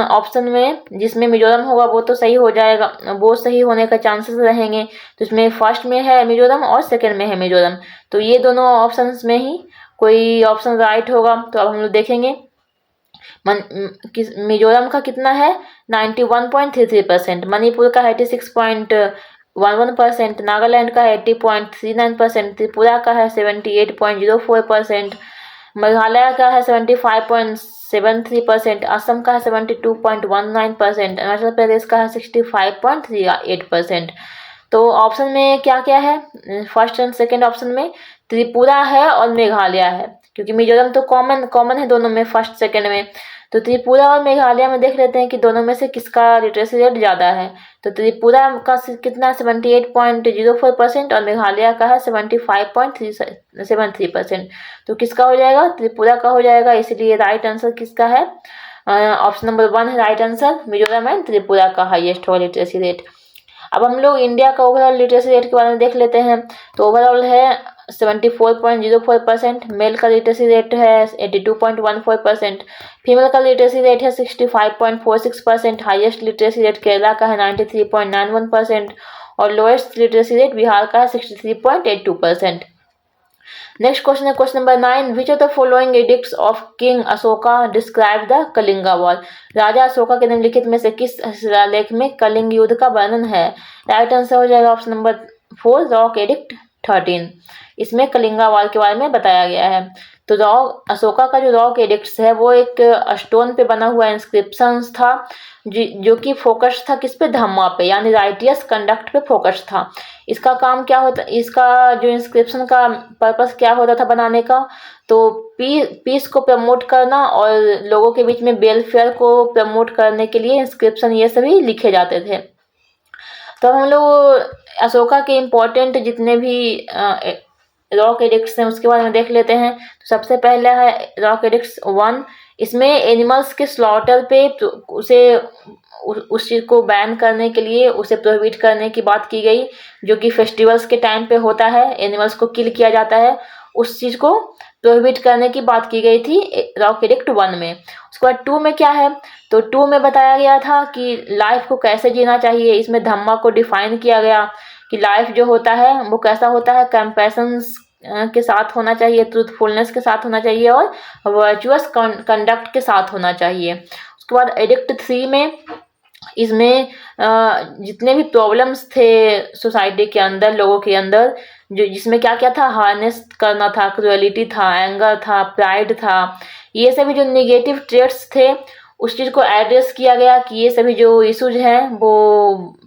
ऑप्शन में जिसमें मिजोरम होगा वो तो सही हो जाएगा, वो सही होने का चांसेस रहेंगे। तो इसमें फर्स्ट में है मिजोरम और सेकंड में है मिजोरम, तो ये दोनों ऑप्शंस में ही कोई ऑप्शन राइट होगा। तो अब हम लोग देखेंगे मिजोरम का कितना है 91.33%, मणिपुर का 86.11%, नागालैंड का 80.39%, त्रिपुरा का है 78.04%, मेघालय का है 75.73%, असम का है 72.19%, अरुणाचल प्रदेश का है 65.38%। तो ऑप्शन में क्या क्या है, फर्स्ट एंड सेकंड ऑप्शन में त्रिपुरा है और मेघालय है, क्योंकि मिजोरम तो कॉमन है दोनों में, फर्स्ट सेकंड में। तो त्रिपुरा और मेघालय में देख लेते हैं कि दोनों में से किसका लिटरेसी रेट ज़्यादा है। तो त्रिपुरा का कितना 78.04% और मेघालय का है 75.73%। तो किसका हो जाएगा, त्रिपुरा का हो जाएगा। इसलिए राइट आंसर किसका है, ऑप्शन नंबर 1 है right answer, Mizoram and Tripura का हाईएस्ट होगा लिटरेसी रेट। अब हम लोग इंडिया का ओवरऑल लिटरेसी रेट के बारे में देख लेते हैं। तो ओवरऑल है 74.04%, मेल का लिटरेसी रेट है 82.14%, फीमेल का लिटरेसी रेट है 65.46%, हाईएस्ट लिटरेसी रेट केरला का है 93.91% और लोएस्ट लिटरेसी रेट बिहार का है 63.82%। नेक्स्ट क्वेश्चन है question number 9, which of the following edicts of king Ashoka describe the Kalinga war. राजा अशोका के निम्नलिखित में से किस शिलालेख में कलिंग युद्ध का वर्णन है। राइट आंसर हो जाएगा ऑप्शन नंबर 4 रॉक एडिक्ट 13। इसमें कलिंगा वॉर के बारे में बताया गया है। तो अशोका का जो रॉक एडिक्ट्स है वो एक स्टोन पे बना हुआ इंस्क्रिप्शन था जो कि फोकस था किस पे, धम्मा पे, यानी राइटियस कंडक्ट पे फोकस था। इसका काम क्या होता, इसका जो इंस्क्रिप्शन का पर्पस क्या होता था बनाने का, तो पीस को प्रमोट करना और लोगों के बीच में वेलफेयर को प्रमोट करने के लिए इंस्क्रिप्शन ये सभी लिखे जाते थे। तो हम लोग अशोका के इम्पोर्टेंट जितने भी रॉक एडिक्ट्स हैं उसके बारे में देख लेते हैं। तो सबसे पहला है रॉक एडिक्ट्स 1। इसमें एनिमल्स के स्लॉटर पे उसे उस चीज़ को बैन करने के लिए उसे प्रोहिबिट करने की बात की गई, जो कि फेस्टिवल्स के टाइम पे होता है, एनिमल्स को किल किया जाता है, उस चीज़ को प्रोहिबिट करने की बात की गई थी रॉक एडिक्ट 1 में। उसके बाद 2 में क्या है, तो 2 में बताया गया था कि लाइफ को कैसे जीना चाहिए। इसमें धम्मा को डिफाइन किया गया कि लाइफ जो होता है वो कैसा होता है, कंपैशन के साथ होना चाहिए, ट्रूथफुलनेस के साथ होना चाहिए और वर्चुअस कंडक्ट के साथ होना चाहिए। उसके बाद एडिक्ट 3 में इसमें जितने भी प्रॉब्लम्स थे सोसाइटी के अंदर, लोगों के अंदर, जो जिसमें क्या क्या था, हार्नेस करना था, क्रुएलिटी था, एंगर था, प्राइड था, ये सभी जो नेगेटिव ट्रेट्स थे उस चीज़ को एड्रेस किया गया कि ये सभी जो इशूज हैं वो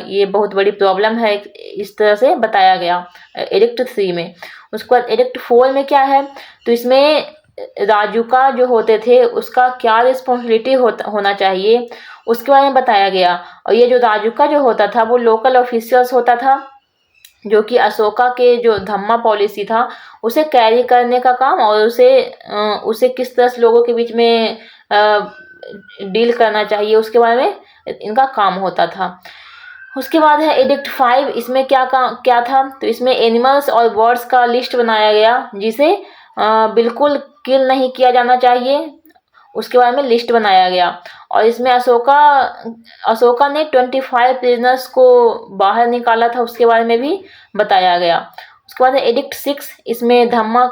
ये बहुत बड़ी प्रॉब्लम है, इस तरह से बताया गया एडिक्ट 3 में। उसके बाद एडिक्ट 4 में क्या है, तो इसमें राजुका जो होते थे उसका क्या रिस्पॉन्सिबिलिटी होना चाहिए उसके बारे में बताया गया। और ये जो राजुका जो होता था वो लोकल ऑफिशियल्स होता था, जो कि अशोका के जो धम्मा पॉलिसी था उसे कैरी करने का काम और उसे किस तरह से लोगों के बीच में डील करना चाहिए उसके बारे में इनका काम होता था। उसके बाद है एडिक्ट 5। इसमें क्या था, तो इसमें एनिमल्स और बर्ड्स का लिस्ट बनाया गया जिसे बिल्कुल किल नहीं किया जाना चाहिए, उसके बारे में लिस्ट बनाया गया। और इसमें अशोका ने 25 प्रिजनर्स को बाहर निकाला था, उसके बारे में भी बताया गया। उसके बाद है एडिक्ट 6। इसमें धम्मा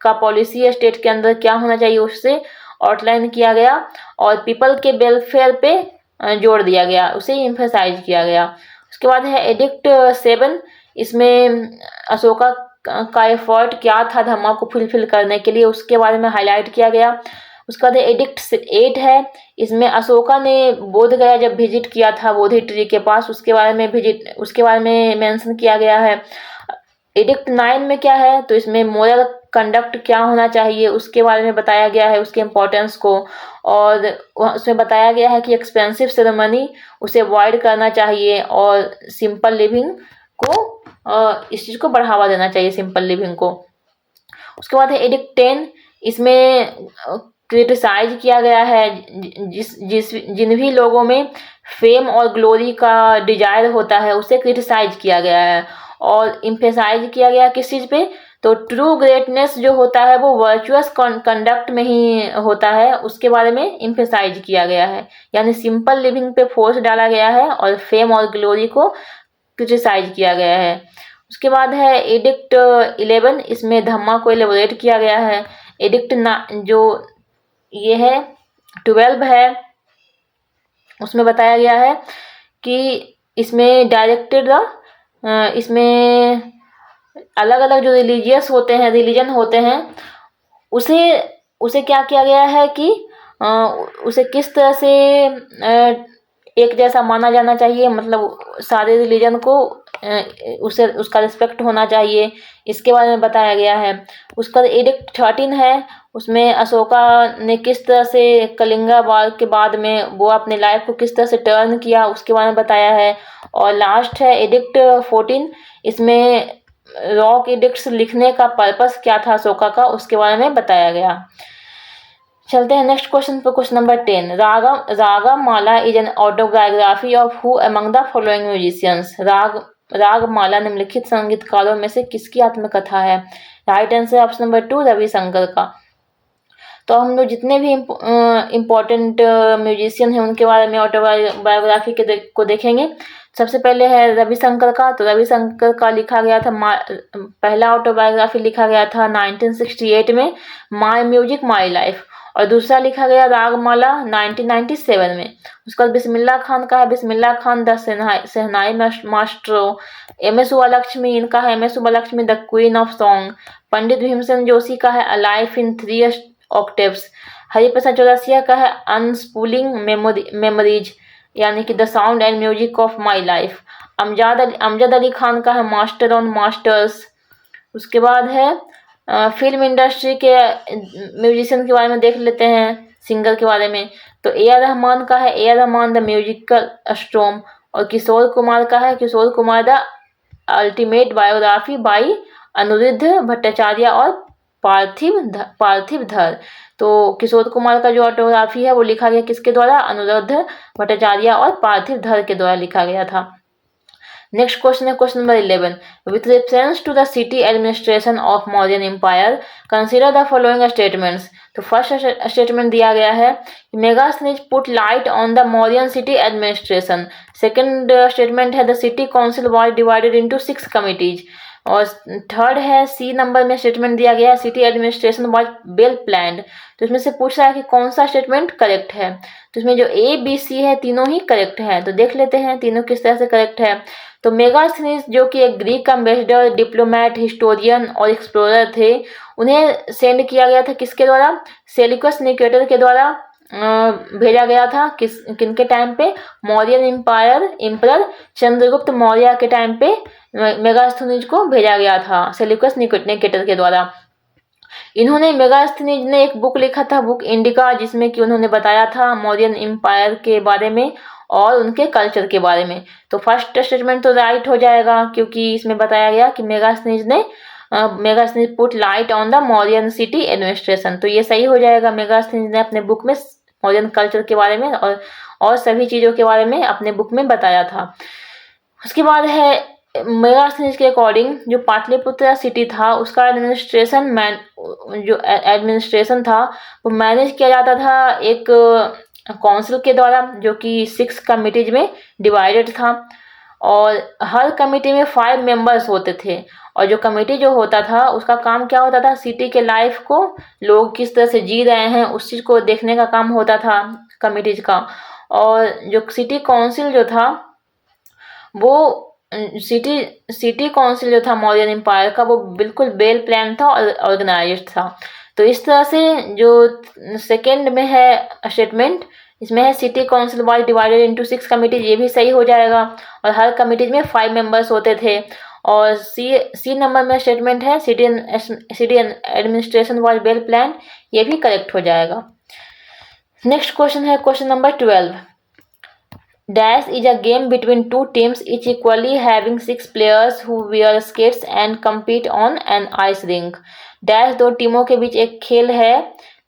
का पॉलिसी स्टेट के अंदर क्या होना चाहिए उससे आउटलाइन किया गया और पीपल के वेलफेयर पे जोड़ दिया गया, उसे एम्फसाइज किया गया। उसके बाद है एडिक्ट 7। इसमें अशोका का एफर्ट क्या था धम्मा को फुलफिल करने के लिए, उसके बारे में हाईलाइट किया गया। उसके बाद एडिक्ट 8 है। इसमें अशोका ने बोध गया जब विजिट किया था बोधि ट्री के पास, उसके बारे में मेंशन किया गया है। एडिक्ट 9 में क्या है, तो इसमें मोरल कंडक्ट क्या होना चाहिए उसके बारे में बताया गया है, उसके इम्पोर्टेंस को। और उसमें बताया गया है कि एक्सपेंसिव सेरेमनी उसे अवॉइड करना चाहिए और सिंपल लिविंग को इस चीज़ को बढ़ावा देना चाहिए, सिंपल लिविंग को। उसके बाद है एडिक्ट 10, इसमें क्रिटिसाइज किया गया है जिन भी लोगों में फेम और ग्लोरी का डिजायर होता है उसे क्रिटिसाइज किया गया है और इम्फेसाइज किया गया किस चीज़ पे, तो ट्रू ग्रेटनेस जो होता है वो वर्चुअस कंडक्ट में ही होता है, उसके बारे में इम्फेसाइज किया गया है। यानी सिंपल लिविंग पे फोर्स डाला गया है और फेम और ग्लोरी को क्रिटिसाइज किया गया है। उसके बाद है एडिक्ट 11, इसमें धम्मा को एलेबोरेट किया गया है। एडिक्ट जो ये है 12 है, उसमें बताया गया है कि इसमें डायरेक्टेड इसमें अलग अलग जो रिलीजन होते हैं उसे उसे क्या किया गया है कि उसे किस तरह से एक जैसा माना जाना चाहिए, मतलब सारे रिलीजन को उसे उसका रिस्पेक्ट होना चाहिए, इसके बारे में बताया गया है। उसका एडिक्ट 13 है, उसमें अशोका ने किस तरह से कलिंगा वार के बाद में वो अपने लाइफ को किस तरह से टर्न किया उसके बारे में बताया है। और लास्ट है एडिक्ट 14, इसमें रॉक एडिक्ट्स लिखने का पर्पस क्या था अशोका का उसके बारे में बताया गया। चलते हैं नेक्स्ट क्वेश्चन पर, question number 10। Ragam Mala is an autobiography of who among the following musicians. राग माला निम्नलिखित संगीतकारों में से किसकी आत्मकथा है। Right answer option number 2 Ravishankar का। तो हम लोग जितने भी इम्पोर्टेंट म्यूजिशियन हैं उनके बारे में ऑटोबायोग्राफी को देखेंगे। सबसे पहले है रविशंकर का। तो रविशंकर का लिखा गया था पहला ऑटोबायोग्राफी लिखा गया था 1968 में, माई म्यूजिक माई लाइफ। और दूसरा लिखा गया रागमाला 1997 में। उसके बाद बिस्मिल्लाह खान का है Bismillah Khan the shehnai maestro. MS Subbulakshmi, इनका है MS Subbulakshmi the queen of song. Pandit Bhimsen Joshi का है a life in 3 octaves. Hariprasad Chaurasia का है अनस्पूलिंग मेमोरीज, यानी कि the sound and music of my life. Amjad Ali Khan का है मास्टर ऑन मास्टर्स। उसके बाद है फिल्म इंडस्ट्री के म्यूजिशियन के बारे में देख लेते हैं, सिंगर के बारे में। तो A.R. रहमान का है A.R. Rahman the musical storm. और किशोर कुमार का है Kishore Kumar the ultimate biography by Anirudha Bhattacharjee और पार्थिव धर। तो किशोर कुमार का जो ऑटोग्राफी है वो लिखा गया किसके द्वारा, अनुरुद्ध भट्टाचार्य और पार्थिव धर के द्वारा लिखा गया था। नेक्स्ट क्वेश्चन है question number 11। With reference to the city administration of Mauryan empire consider the following statements. तो फर्स्ट स्टेटमेंट दिया गया है Megasthenes put light on the Mauryan city administration. Second statement है the city council was divided into 6 committees. और third है C number में statement दिया गया है city administration was well planned. तो इसमें से पूछ रहा है कि कौन सा स्टेटमेंट करेक्ट है। तो इसमें जो A B C है तीनों ही करेक्ट है। तो देख लेते हैं तीनों किस तरह से करेक्ट है। तो मेगास्थनीज जो कि एक ग्रीक एम्बेसडर, डिप्लोमेट, हिस्टोरियन और एक्सप्लोरर थे, उन्हें सेंड किया गया था किसके द्वारा, सेल्यूकस निकेटर के द्वारा भेजा गया था। किनके टाइम पे, मौर्यन एम्परर चंद्रगुप्त मौर्य के टाइम पे मेगास्थनीज को भेजा गया था सेल्यूकस निकेटर के द्वारा। इन्होंने मेगास्थनीज ने एक बुक लिखा था, बुक इंडिका, जिसमें कि उन्होंने बताया था मौर्यन एम्पायर के बारे में और उनके कल्चर के बारे में। तो फर्स्ट स्टेटमेंट तो राइट हो जाएगा क्योंकि इसमें बताया गया कि Megasthenes put light on the Mauryan city administration. तो ये सही हो जाएगा। मेगास्थनीज ने अपने बुक में मौर्यन कल्चर के बारे में और सभी चीज़ों के बारे में अपने बुक में बताया था। उसके बाद है मेगास्थनीज के अकॉर्डिंग जो पाटलिपुत्र सिटी था उसका एडमिनिस्ट्रेशन था वो मैनेज किया जाता था एक काउंसिल के द्वारा, जो कि 6 कमिटीज में डिवाइडेड था। और हर कमेटी में 5 मेंबर्स होते थे। और जो कमेटी जो होता था उसका काम क्या होता था, सिटी के लाइफ को लोग किस तरह से जी रहे हैं उस चीज़ को देखने का काम होता था कमेटीज का। और जो सिटी काउंसिल जो था वो सिटी काउंसिल जो था मौर्यन एम्पायर का वो बिल्कुल वेल प्लान था और ऑर्गेनाइज्ड था। तो इस तरह से जो सेकेंड में है स्टेटमेंट, इसमें है city council was divided into 6 committees, ये भी सही हो जाएगा। और हर कमिटीज में 5 मेंबर्स होते थे और सी नंबर में स्टेटमेंट है city administration was well plan, ये भी करेक्ट हो जाएगा। नेक्स्ट क्वेश्चन है question number 12। Dash is a game between two teams each equally having 6 players who wear skates and compete on an ice rink. Dash दो टीमों के बीच एक खेल है,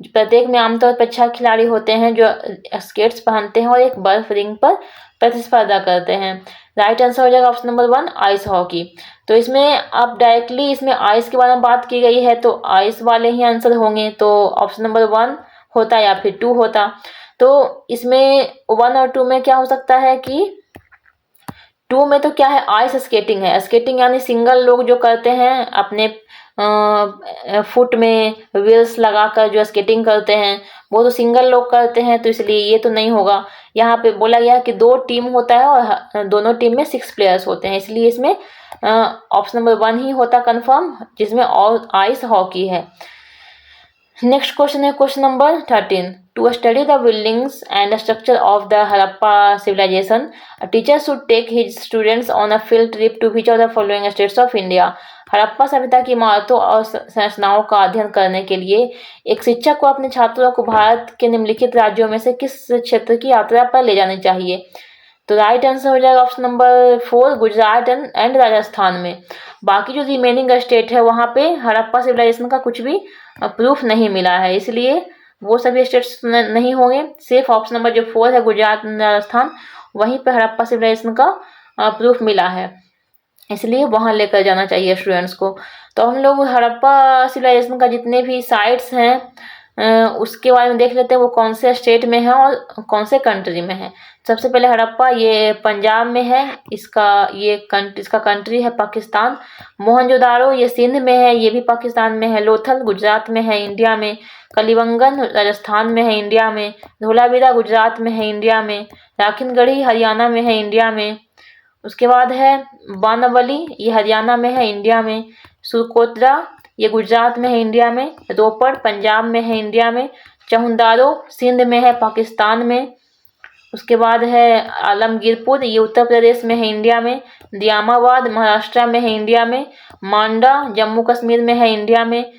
प्रत्येक में आमतौर पर 6 खिलाड़ी होते हैं जो स्केट्स पहनते हैं और एक बर्फ रिंग पर प्रतिस्पर्धा करते हैं। राइट आंसर हो जाएगा ऑप्शन नंबर 1 आइस हॉकी। तो इसमें अब डायरेक्टली इसमें आइस के बारे में बात की गई है तो आइस वाले ही आंसर होंगे, तो ऑप्शन नंबर 1 होता या फिर 2 होता। तो इसमें 1 और 2 में क्या हो सकता है कि 2 में तो क्या है आइस स्केटिंग है, स्केटिंग यानी सिंगल लोग जो करते हैं अपने फुट में व्हील्स लगाकर जो स्केटिंग करते हैं वो तो सिंगल लोग करते हैं, तो इसलिए ये तो नहीं होगा। यहाँ पे बोला गया कि 2 टीम होता है और दोनों टीम में 6 प्लेयर्स होते हैं, इसलिए इसमें ऑप्शन नंबर 1 ही होता कन्फर्म, जिसमें और आइस हॉकी है। नेक्स्ट क्वेश्चन है question number 13। To study the buildings and structure of the Harappa civilization, a teacher should take his students on a field trip to which of the following states of India? Harappa सभ्यता की इमारतों और संरचनाओं का अध्ययन करने के लिए एक शिक्षक को अपने छात्रों को भारत के निम्नलिखित राज्यों में से किस क्षेत्र की यात्रा पर ले जानी चाहिए? तो राइट आंसर हो जाएगा option number 4 Gujarat and Rajasthan में। बाकी जो रिमेनिंग स्टेट है वहाँ पे हड़प्पा सिविलाइजेशन का कुछ भी प्रूफ नहीं मिला है, इसलिए वो सभी स्टेट्स नहीं होंगे। सिर्फ ऑप्शन नंबर जो 4 है गुजरात राजस्थान, वहीं पे हड़प्पा सिविलाइजेशन का प्रूफ मिला है, इसलिए वहाँ लेकर जाना चाहिए स्टूडेंट्स को। तो हम लोग हड़प्पा सिविलाइजेशन का जितने भी साइट्स हैं उसके बारे में देख लेते हैं, वो कौन से स्टेट में है और कौन से कंट्री में है। सबसे पहले हड़प्पा ये पंजाब में है, इसका कंट्री है पाकिस्तान। मोहनजोदारो ये सिंध में है, ये भी पाकिस्तान में है। लोथल गुजरात में है इंडिया में। कलिबंगन राजस्थान में है इंडिया में। धोलावीरा गुजरात में है इंडिया में। राखिनगढ़ी हरियाणा में है इंडिया में। उसके बाद है बानावली, ये हरियाणा में है इंडिया में। सुरकोतरा ये गुजरात में है इंडिया में। रोपड़ पंजाब में है इंडिया में। चहुंदारो सिंध में है पाकिस्तान में। उसके बाद है आलमगीरपुर, ये उत्तर प्रदेश में है इंडिया में। दियामाबाद महाराष्ट्र में है इंडिया में। मांडा जम्मू कश्मीर में है इंडिया में।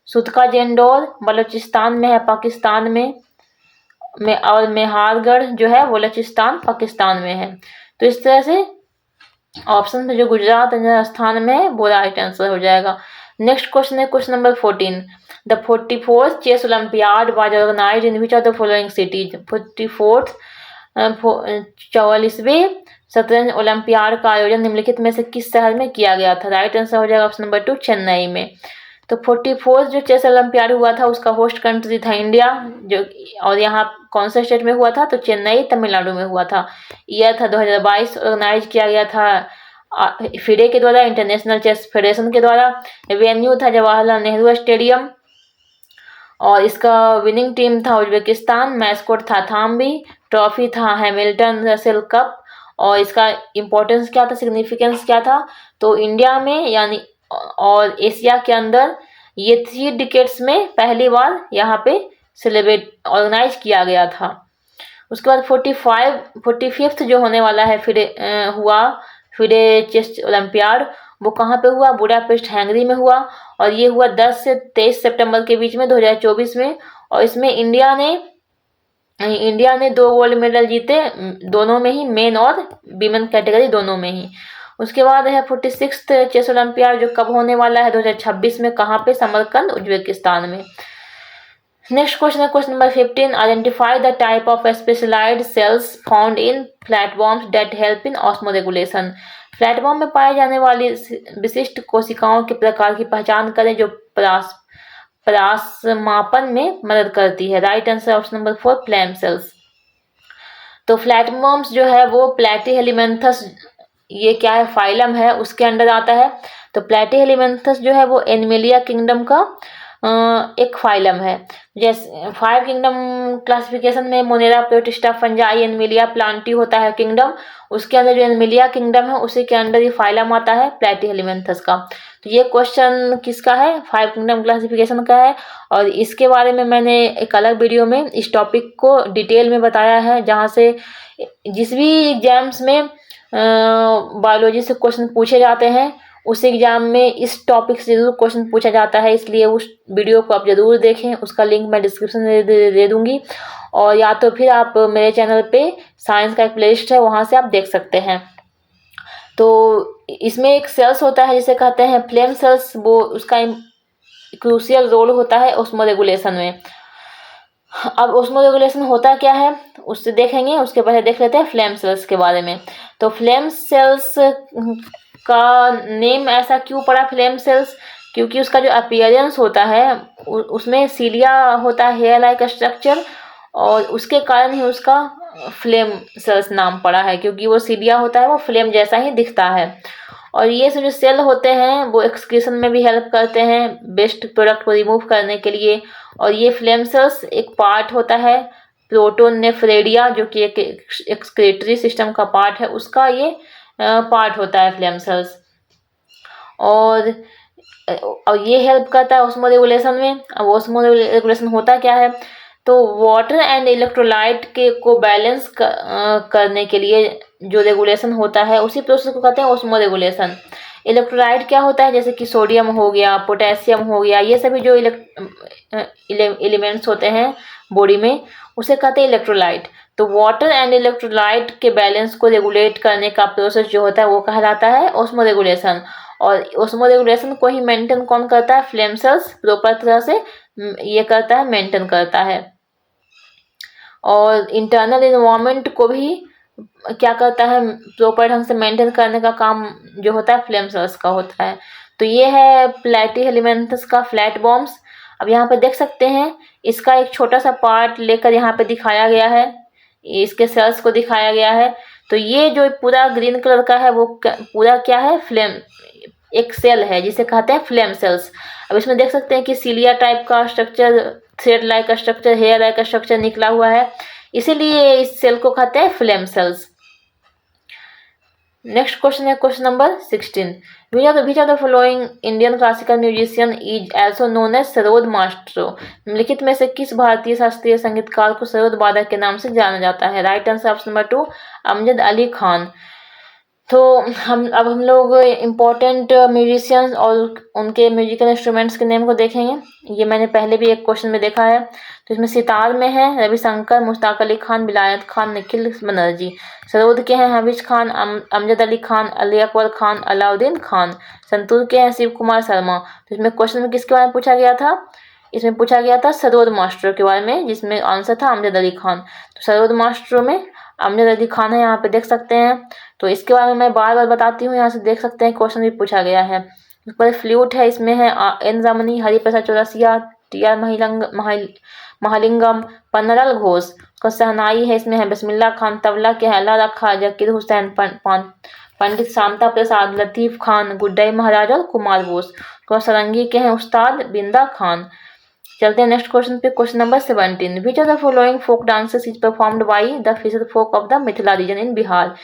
सुतका जेंडोर बलूचिस्तान में है पाकिस्तान में और मेहारगढ़ जो है बलूचिस्तान पाकिस्तान में है। तो इस तरह से ऑप्शन में जो गुजरात राजस्थान में है वो राइट आंसर हो जाएगा। नेक्स्ट क्वेश्चन है question number 14। The 44th Chess Olympiad was organized in which of the following cities? 44th 44वें शतरंज ओलंपियाड का आयोजन निम्नलिखित में से किस शहर में किया गया था? राइट आंसर हो जाएगा ऑप्शन नंबर 2 चेन्नई में। तो 44th जो चेस ओलंपियाड हुआ था उसका होस्ट कंट्री था इंडिया, जो और यहाँ कौन से स्टेट में हुआ था? तो चेन्नई तमिलनाडु में हुआ था। ईयर था 2022, ऑर्गेनाइज किया गया था फिडे के द्वारा, इंटरनेशनल चेस फेडरेशन के द्वारा। वेन्यू था जवाहरलाल नेहरू स्टेडियम और इसका विनिंग टीम था उज्बेकिस्तान। मैस्कोट था थाम्बी। ट्रॉफी था हैमिल्टन रसेल कप। और इसका इम्पोर्टेंस क्या था, सिग्निफिकेंस क्या था? तो इंडिया में यानी और एशिया के अंदर ये 3 डिकेट्स में पहली बार यहाँ पे सेलिब्रेट ऑर्गेनाइज किया गया था। उसके बाद 45th जो होने वाला है फिडे चेस ओलंपियाड, वो कहाँ पे हुआ? बुडापेस्ट हंगरी में हुआ और ये हुआ 10 से 23 सितंबर के बीच में 2024 में। और इसमें इंडिया ने 2 गोल्ड मेडल जीते, दोनों में ही, मेन और वीमेन कैटेगरी दोनों में ही। उसके बाद है 46th चेस ओलंपियाड जो कब होने वाला है? 2026 में। कहाँ पे? समरकंद उज्बेकिस्तान में। नेक्स्ट क्वेश्चन है question number 15। Identify the type of specialised cells found in flatworms that help in osmoregulation. Flatworm में पाए जाने वाली विशिष्ट कोशिकाओं के प्रकार की पहचान करें जो परासमापन में मदद करती है। Right answer option number 4 flame cells. तो फ्लैटवर्म्स जो है वो प्लेटीहेलिमिन्थस, ये क्या है? फाइलम है, उसके अंडर आता है। तो प्लेटीहेलिमिन्थस जो है वो एनिमेलिया किंगडम का एक फाइलम है। जैसे 5 किंगडम क्लासिफिकेशन में Monera, protista, fungi, animalia, Plantae होता है किंगडम। उसके अंदर जो एनिमेलिया किंगडम है उसी के अंदर ये फाइलम आता है प्लेटीहेलिमिन्थस का। तो ये क्वेश्चन किसका है? 5 किंगडम क्लासिफिकेशन का है। और इसके बारे में मैंने एक अलग वीडियो में इस टॉपिक को डिटेल में बताया है, जहाँ से जिस भी एग्जाम्स में बायोलॉजी से क्वेश्चन पूछे जाते हैं, उस एग्जाम में इस टॉपिक से ज़रूर क्वेश्चन पूछा जाता है, इसलिए उस वीडियो को आप ज़रूर देखें। उसका लिंक मैं डिस्क्रिप्शन में दे दूँगी, और या तो फिर आप मेरे चैनल पे साइंस का एक प्लेलिस्ट है, वहाँ से आप देख सकते हैं। तो इसमें एक सेल्स होता है जिसे कहते हैं फ्लेम सेल्स, वो उसका क्रूशियल रोल होता है ऑस्मोरेगुलेशन में। अब ऑस्मोरेगुलेशन होता क्या है उससे देखेंगे, उसके पहले देख लेते हैं फ्लेम सेल्स के बारे में। तो फ्लेम सेल्स का नेम ऐसा क्यों पड़ा फ्लेम सेल्स, क्योंकि उसका जो अपीयरेंस होता है उसमें सीलिया होता है, हेयर लाइक स्ट्रक्चर, और उसके कारण ही उसका फ्लेम सेल्स नाम पड़ा है, क्योंकि वो सीलिया होता है, वो फ्लेम जैसा ही दिखता है। और ये जो सेल होते हैं वो एक्सक्रीशन में भी हेल्प करते हैं वेस्ट प्रोडक्ट को रिमूव करने के लिए। और ये फ्लेम सेल्स एक पार्ट होता है प्रोटोनेफ्रेडिया, जो कि एक एक्सक्रीटरी सिस्टम का पार्ट है, उसका ये पार्ट होता है फ्लेम सेल्स। और ये हेल्प करता है ऑस्मोरेगुलेशन में। अब ऑस्मोरेगुलेशन होता क्या है, तो वाटर एंड इलेक्ट्रोलाइट के को बैलेंस करने के लिए जो रेगुलेशन होता है उसी प्रोसेस को कहते हैं ऑस्मोरेगुलेशन। इलेक्ट्रोलाइट क्या होता है, जैसे कि सोडियम हो गया, पोटेशियम हो गया, ये सभी जो एलिमेंट्स होते हैं बॉडी में, उसे कहते हैं इलेक्ट्रोलाइट। तो वाटर एंड इलेक्ट्रोलाइट के बैलेंस को रेगुलेट करने का प्रोसेस जो होता है वो कहलाता है ऑस्मोरेगुलेशन। और ऑस्मोरेगुलेशन को ही मेंटेन कौन करता है, फ्लेम सेल्स प्रॉपर तरह से ये करता है, मेंटेन करता है। और इंटरनल इन्वायरमेंट को भी क्या करता है, प्रॉपर ढंग से मेंटेन करने का काम जो होता है फ्लेम सेल्स का होता है। तो ये है प्लैटीहेल्मिन्थस का फ्लैट बॉम्ब्स। अब यहाँ पे देख सकते हैं इसका एक छोटा सा पार्ट लेकर यहाँ पे दिखाया गया है, इसके सेल्स को दिखाया गया है। तो ये जो पूरा ग्रीन कलर का है वो पूरा क्या है, फ्लेम एक सेल है जिसे कहते हैं फ्लेम सेल्स। अब इसमें देख सकते हैं कि सीलिया टाइप का स्ट्रक्चर, थ्रेड लाइक का स्ट्रक्चर, हेयर लाइक का स्ट्रक्चर निकला हुआ है, इसीलिए इस सेल को कहते हैं फ्लेम सेल्स। नेक्स्ट क्वेश्चन है question number 16। which of the following Indian classical musician is also known as sarod maestro. निम्नलिखित में से किस भारतीय शास्त्रीय संगीतकार को सरोद वादक के नाम से जाना जाता है। Right answer option number 2 Amjad Ali Khan. तो हम लोग इम्पोर्टेंट म्यूजिशियंस और उनके म्यूजिकल इंस्ट्रूमेंट्स के नेम को देखेंगे। ये मैंने पहले भी एक क्वेश्चन में देखा है। तो इसमें सितार में है रविशंकर, मुश्ताक अली खान, विलायत खान, निखिल बनर्जी। सरोद के हैं हफीज खान, अमजद अली खान, अली अकबर खान, अलाउद्दीन खान। संतूर के हैं शिव कुमार शर्मा। तो इसमें क्वेश्चन में किसके बारे में पूछा गया था, इसमें पूछा गया था सरोद मास्टर के बारे में, जिसमें आंसर था अमजद अली खान। तो सरोद मास्टरों में अमजद अली खान है, यहाँ पे देख सकते हैं। तो इसके बारे में मैं बार बार बताती हूँ, यहाँ से देख सकते हैं क्वेश्चन भी पूछा गया है। उसके बाद फ्लूट है, इसमें है एन रमनी, हरिप्रसाद चौरसिया, टी.आर. महालिंगम, पन्नालाल घोष। उसका शहनाई है, इसमें है बिस्मिल्लाह खान। तबला के है अल्लाह रखा, जकीर हुसैन, पंडित शांता प्रसाद, लतीफ़ खान, गुड्डई महाराज और कुमार बोस। उसका सरंगी के हैं उस्ताद बिंदा खान। चलते हैं नेक्स्ट क्वेश्चन पे, question number 17। Which of the following folk dances is performed by the fisher folk of the Mithila region in Bihar.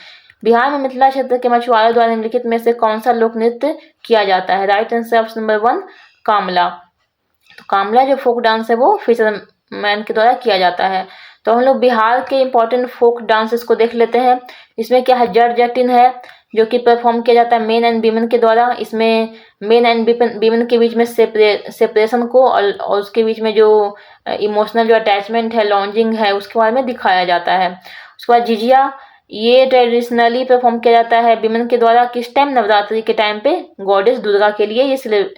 Bihar में मिथिला क्षेत्र के मछुआरों द्वारा निम्नलिखित में से कौन सा लोक नृत्य किया जाता है। राइट आंसर ऑप्शन नंबर 1 कामला। तो कामला जो फोक डांस है वो फिशरमैन के द्वारा किया जाता है। तो हम लोग बिहार के इम्पोर्टेंट फोक डांसेस को देख लेते हैं। इसमें क्या है, जट जटिन है जो कि परफॉर्म किया जाता है मेन एंड वीमेन के द्वारा। इसमें मेन एंड वीमेन के बीच में सेपरेशन को और उसके बीच में जो इमोशनल जो अटैचमेंट है, लॉन्जिंग है, उसके बारे में दिखाया जाता है। उसके बाद झिझिया, ये ट्रेडिशनली परफॉर्म किया जाता है वीमेन के द्वारा। किस टाइम, नवरात्रि के टाइम पे गॉडेस दुर्गा के लिए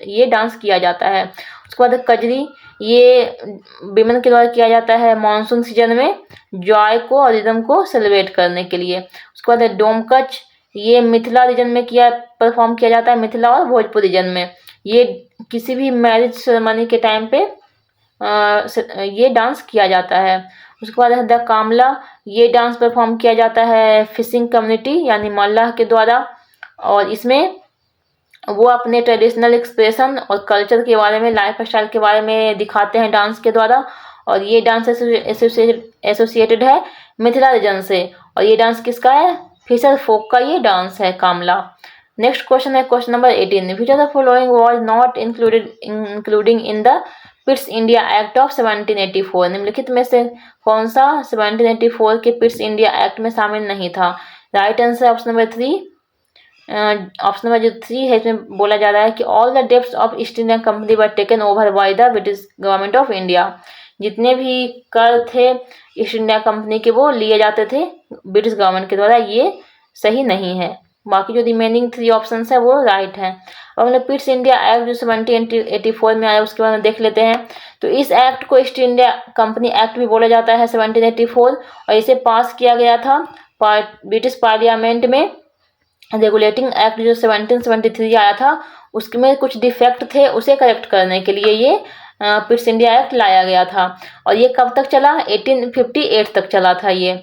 ये डांस किया जाता है। उसके बाद कजरी, ये वीमेन के द्वारा किया जाता है मानसून सीजन में जॉय को और रिदम को सेलिब्रेट करने के लिए। उसके बाद डोमकच, ये मिथिला रीजन में परफॉर्म किया जाता है, मिथिला और भोजपुर रीजन में। ये किसी भी मैरिज सेरेमनी के टाइम पे ये डांस किया जाता है। उसके बाद है द कामला, ये डांस परफॉर्म किया जाता है फिशिंग कम्युनिटी यानी मल्लाह के द्वारा। और इसमें वो अपने ट्रेडिशनल एक्सप्रेशन और कल्चर के बारे में, लाइफ स्टाइल के बारे में दिखाते हैं डांस के द्वारा। और ये डांस एसोसिएटेड है मिथिला रीजन से। और ये डांस किसका है, फिशर फोक का ये डांस है कामला। नेक्स्ट क्वेश्चन है question number 18। Which of the following was not including in the Pitt's India act of 1784। निम्नलिखित में से कौन सा 1784 के पिट्स इंडिया एक्ट में शामिल नहीं था। Right answer option number 3। Option number जो 3 है इसमें बोला जा रहा है कि all the debts of east India company were taken over by the British government of India. जितने भी कर थे ईस्ट इंडिया कंपनी के वो लिए जाते थे ब्रिटिश गवर्नमेंट के द्वारा, ये सही नहीं है। बाकी जो रिमेनिंग 3 ऑप्शन है वो राइट हैं। अब हम लोग पिट्स इंडिया एक्ट जो 1784 में आया उसके बारे में देख लेते हैं। तो इस एक्ट को ईस्ट इंडिया कंपनी एक्ट भी बोला जाता है 1784, और इसे पास किया गया था ब्रिटिश पार्लियामेंट में। रेगुलेटिंग एक्ट जो 1773 आया था उसमें कुछ डिफेक्ट थे, उसे करेक्ट करने के लिए ये पिट्स इंडिया एक्ट लाया गया था। और ये कब तक चला? 1858 तक चला था ये।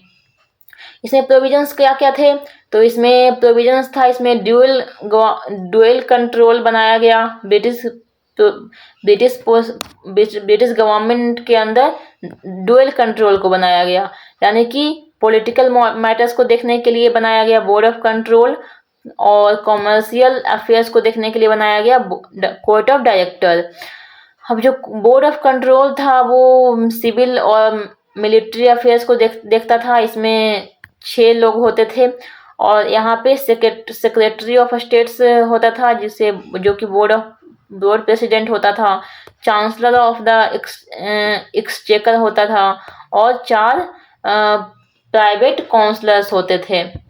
इसमें प्रोविजंस क्या क्या थे? तो इसमें प्रोविजंस था, इसमें ड्यूअल कंट्रोल बनाया गया। ब्रिटिश गवर्नमेंट के अंदर ड्यूअल कंट्रोल को बनाया गया, यानी कि पॉलिटिकल मैटर्स को देखने के लिए बनाया गया बोर्ड ऑफ कंट्रोल, और कॉमर्शियल अफेयर्स को देखने के लिए बनाया गया कोर्ट ऑफ डायरेक्टर। अब जो बोर्ड ऑफ कंट्रोल था वो सिविल और मिलिट्री अफेयर्स को देखता था। इसमें 6 लोग होते थे, और यहाँ पे सेक्रेटरी ऑफ स्टेट्स होता था, जिससे जो कि बोर्ड प्रेसिडेंट होता था, चांसलर ऑफ द एक्सचेकर होता था, और 4 प्राइवेट काउंसलर्स होते थे।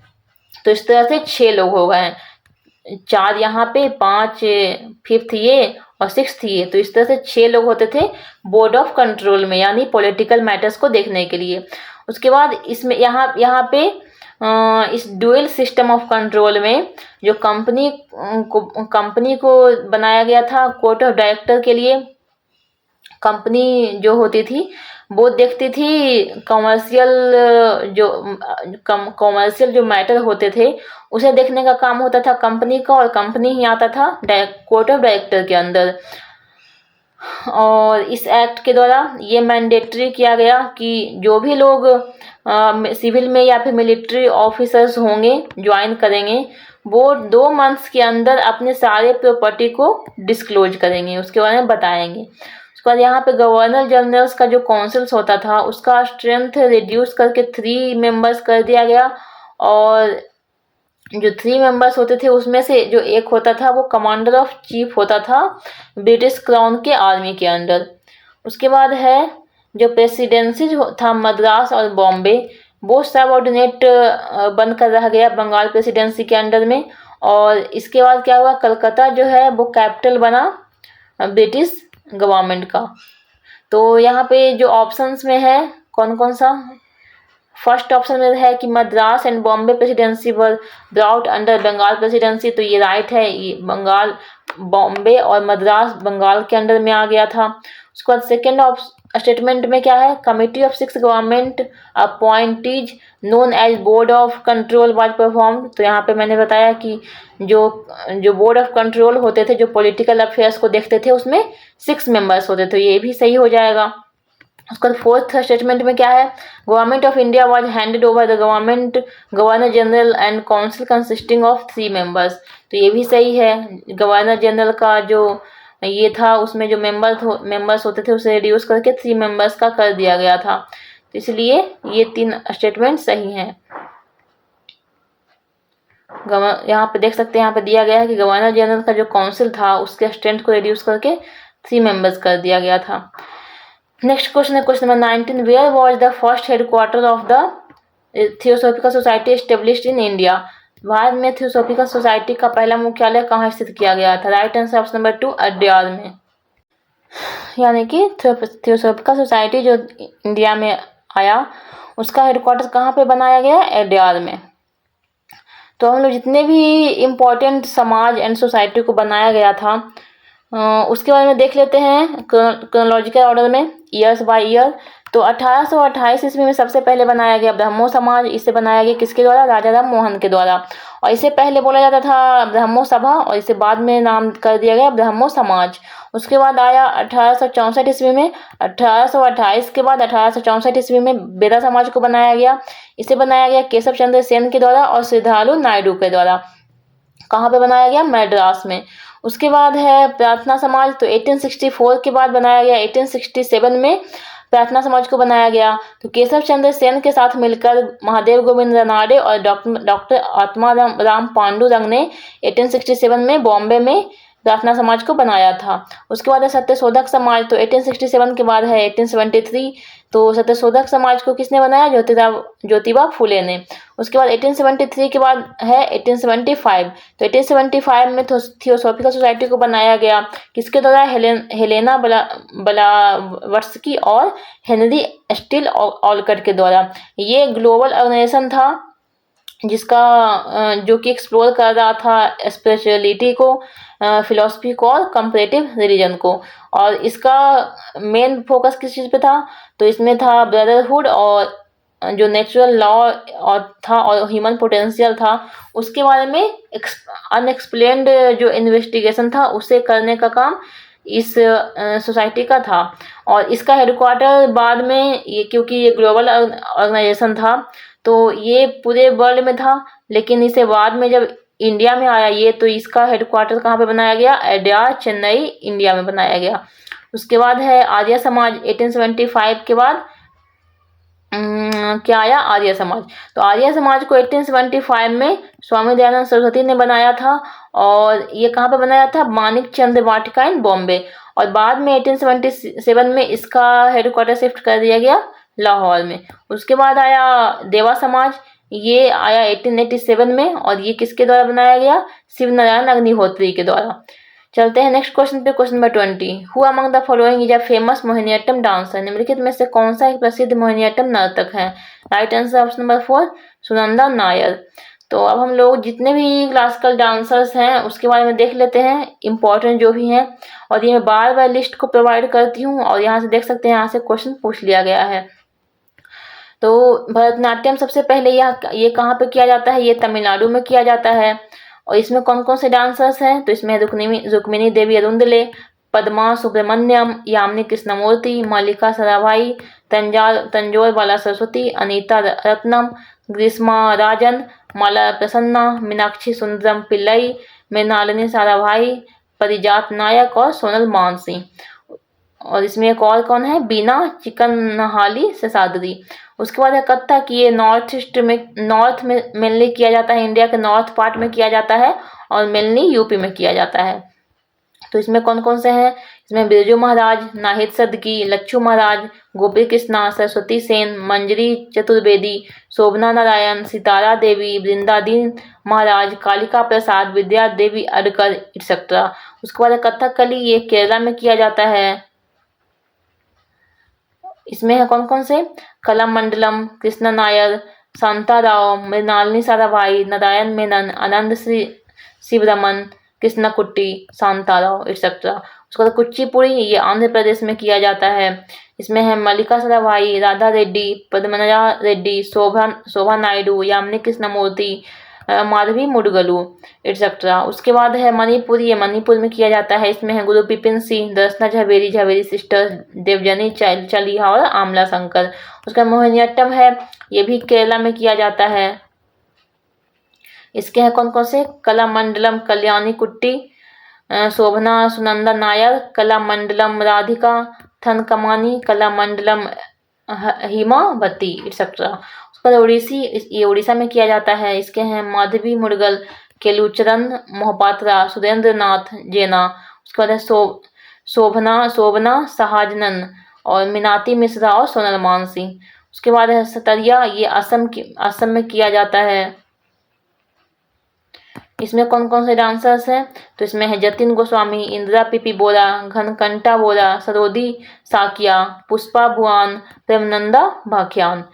तो इस तरह से 6 लोग हो गए, 4 यहाँ पे, 5 5th ये और 6th ये। तो इस तरह से 6 लोग होते थे बोर्ड ऑफ कंट्रोल में, यानी पॉलिटिकल मैटर्स को देखने के लिए। उसके बाद इसमें यहाँ पे इस ड्यूअल सिस्टम ऑफ कंट्रोल में जो कंपनी को बनाया गया था कोर्ट ऑफ डायरेक्टर के लिए। कंपनी जो होती थी वो देखती थी कॉमर्शियल जो मैटर होते थे उसे देखने का काम होता था कंपनी का, और कंपनी ही आता था कोर्ट ऑफ डायरेक्टर के अंदर। और इस एक्ट के द्वारा ये मैंडेटरी किया गया कि जो भी लोग सिविल में या फिर मिलिट्री ऑफिसर्स होंगे, ज्वाइन करेंगे, वो 2 मंथ्स के अंदर अपने सारे प्रॉपर्टी को डिस्क्लोज करेंगे, उसके बारे में बताएंगे। उसके बाद यहाँ पे गवर्नर जनरल्स का जो काउंसिल्स होता था उसका स्ट्रेंथ रिड्यूस करके 3 मेंबर्स कर दिया गया, और जो 3 मेंबर्स होते थे उसमें से जो एक होता था वो कमांडर ऑफ चीफ होता था ब्रिटिश क्राउन के आर्मी के अंडर। उसके बाद है जो प्रेसिडेंसी था मद्रास और बॉम्बे, वो सबऑर्डिनेट बनकर रह गया बंगाल प्रेसिडेंसी के अंडर में। और इसके बाद क्या हुआ, कलकत्ता जो है वो कैपिटल बना ब्रिटिश गवर्नमेंट का। तो यहाँ पे जो ऑप्शंस में है कौन कौन सा, फर्स्ट ऑप्शन में है कि Madras and Bombay presidency were brought under Bengal presidency, तो ये राइट है। ये बंगाल, बॉम्बे और मद्रास बंगाल के अंडर में आ गया था। उसके बाद सेकेंड स्टेटमेंट में क्या है, committee of 6 government appointees known as board of control was performed. तो यहाँ पे मैंने बताया कि जो बोर्ड ऑफ कंट्रोल होते थे, जो पॉलिटिकल अफेयर्स को देखते थे, उसमें 6 मेंबर्स होते थे, ये भी सही हो जाएगा। उसका फोर्थ स्टेटमेंट में क्या है, government of India was handed over the governor general and council consisting of 3 members. तो ये भी सही है, गवर्नर जनरल का जो ये था उसमें जो मेंबर्स होते थे उसे रिड्यूस करके 3 मेंबर्स का कर दिया गया था। तो इसलिए ये 3 स्टेटमेंट सही हैं। यहाँ पे देख सकते हैं, यहाँ पे दिया गया है कि गवर्नर जनरल का जो काउंसिल था उसके स्ट्रेंथ को रिड्यूस करके 3 मेंबर्स कर दिया गया था। नेक्स्ट क्वेश्चन है question number 19, where was the first headquarter of the theosophical society established in India. Bharat में थियोसॉफिकल सोसाइटी का पहला मुख्यालय कहाँ स्थित किया गया था? Right answer option number 2 Adyar में। यानी कि थियोसॉफिकल सोसाइटी जो इंडिया में आया उसका हेडक्वार्टर कहाँ पे बनाया गया? अड्यार में। तो हम लोग जितने भी इम्पोर्टेंट समाज एंड सोसाइटी को बनाया गया था उसके बारे में देख लेते हैं क्रोनोलॉजिकल ऑर्डर में, ईयर्स बाय ईयर। तो 1828 ईस्वी में सबसे पहले बनाया गया ब्रह्मो समाज। इसे बनाया गया किसके द्वारा? राजा राम मोहन के द्वारा। और इसे पहले बोला जाता था ब्रह्मो सभा, और इसे बाद में नाम कर दिया गया ब्रह्मो समाज। उसके बाद आया 1864 ईस्वी में। 1828 के बाद 1864 ईस्वी में बेदा समाज को बनाया गया। इसे बनाया गया केशव चंद्र सेन के द्वारा और श्रद्धालु नायडू के द्वारा। कहाँ पे बनाया गया? मद्रास में। उसके बाद है प्रार्थना समाज। तो 1864 के बाद बनाया गया 1867 में प्रार्थना समाज को बनाया गया। तो केशव चंद्र सेन के साथ मिलकर महादेव गोविंद रनाडे और डॉक्टर आत्माराम राम पांडुरंग ने 1867 में बॉम्बे में प्रार्थना समाज को बनाया था। उसके बाद है सत्यशोधक समाज, तो 1867 के बाद है 1873। तो सत्यशोधक समाज को किसने बनाया? ज्योतिबा फुले ने। उसके बाद 1873 के बाद है 1875। तो 1875 में थियोसॉफिकल सोसाइटी को बनाया गया। किसके द्वारा? हेलेना ब्लावत्स्की और हेनरी स्टील ऑलकट के द्वारा। ये ग्लोबल ऑर्गेनाइजेशन था जिसका जो कि एक्सप्लोर कर रहा था स्पिरिचुअलिटी को, फिलॉसफी को और कंपैरेटिव रिलीजन को। और इसका मेन फोकस किस चीज़ पे था? तो इसमें था ब्रदरहुड और जो नेचुरल लॉ और था और ह्यूमन पोटेंशियल था, उसके बारे में अनएक्सप्लेन्ड जो इन्वेस्टिगेशन था उसे करने का काम इस सोसाइटी का था। और इसका हेडक्वार्टर बाद में क्योंकि ये ग्लोबल ऑर्गेनाइजेशन था तो ये पूरे वर्ल्ड में था, लेकिन इसे बाद में जब इंडिया में आया ये, तो इसका हेडक्वार्टर कहाँ पे बनाया गया? अड्यार, चेन्नई, इंडिया में बनाया गया। उसके बाद है आर्य समाज। 1875 के बाद क्या आया? आर्य समाज। तो आर्य समाज को 1875 में स्वामी दयानंद सरस्वती ने बनाया था और ये कहाँ पे बनाया था? मानिक चंद वाटिका इन बॉम्बे। और बाद में 1877 में इसका हेडक्वार्टर शिफ्ट कर दिया गया लाहौर में। उसके बाद आया देवा समाज, ये आया 1887 में और ये किसके द्वारा बनाया गया? शिव नारायण अग्निहोत्री के द्वारा। चलते हैं नेक्स्ट क्वेश्चन पे, question number 20। Who among the following is a famous Mohiniyattam dancer? निम्नलिखित में से कौन सा एक प्रसिद्ध मोहिनीअट्टम नर्तक है? Right answer option number 4 Sunanda Nair. तो अब हम लोग जितने भी क्लासिकल डांसर्स हैं उसके बारे में देख लेते हैं, इम्पोर्टेंट जो भी हैं। और ये मैं बार बार लिस्ट को प्रोवाइड करती हूँ और यहाँ से देख सकते हैं, यहाँ से क्वेश्चन पूछ लिया गया है। तो भरतनाट्यम सबसे पहले ये कहाँ पे किया जाता है? ये तमिलनाडु में किया जाता है। और इसमें कौन कौन से डांसर्स हैं? तो इसमें रुक्मिणी देवी अरुंदले, पद्मा सुब्रमण्यम, यामिनी कृष्णमूर्ति, मल्लिका सराभाई, तंजौर बाला सरस्वती, अनीता रत्नम, ग्रीष्मा राजन, माला प्रसन्ना, मीनाक्षी सुंदरम पिल्लई, मृणालिनी साराभाई, परिजात नायक और सोनल मानसी। और इसमें एक और कौन है? बीना चिकनहाली सेसाद्री। उसके बाद है कथक, ये नॉर्थ में मेनली किया जाता है, इंडिया के नॉर्थ पार्ट में किया जाता है और मेनली यूपी में किया जाता है। तो इसमें कौन कौन से हैं? इसमें बिरजू महाराज, नाहिद सदकी, लच्छू महाराज, गोपी कृष्णा, सरस्वती सेन, मंजरी चतुर्वेदी, शोभना नारायण, सितारा देवी, वृंदादीन महाराज, कालिका प्रसाद, विद्या देवी अडकर एक्सेट्रा। उसके बाद है कथकली, ये केरला में किया जाता है। इसमें है कौन कौन से? कलामंडलम, कृष्ण नायर, शांता राव, मृणालिनी साराभाई, नारायण मेनन, आनंद शिवरमन, कृष्ण कुट्टी, शांता राव एक्सेट्रा। उसके बाद कुचिपुड़ी, ये आंध्र प्रदेश में किया जाता है। इसमें है मल्लिका साराभाई, राधा रेड्डी, पद्मजा रेड्डी, शोभा नायडू, यामिनी कृष्णमूर्ति, माधवी मुडगलू एक्सेट्रा। उसके बाद है मणिपुरी, ये मणिपुर में किया जाता है। इसमें है गुरु बिपिन सिंह, दर्शना झवेरी सिस्टर, देवजनी चलिहा और आमला शंकर। उसका मोहिनीअट्टम है, ये भी केरला में किया जाता है। इसके हैं कौन कौन से? कलामंडलम कल्याणी कुट्टी, शोभना सुनंदा नायर, कलामंडलम राधिका थनकमानी, कलामंडलम हिमावती एक्सेट्रा। ओडिसी, ये उड़ीसा में किया जाता है। इसके हैं माधवी मुडगल, केलुचरण मोहपात्रा, सुरेंद्र नाथ जेना। उसके बाद है शोभना सहाजनन और मीनाती मिश्रा और सोनल मानसी। उसके बाद है सतरिया, ये असम में किया जाता है। इसमें कौन कौन से डांसर्स हैं? तो इसमें है Jatin Goswami, Indira P P Bora, Ghanakanta Bora, Sarodi Saikia, Pushpa Bhuyan, Premananda Bhakhyan.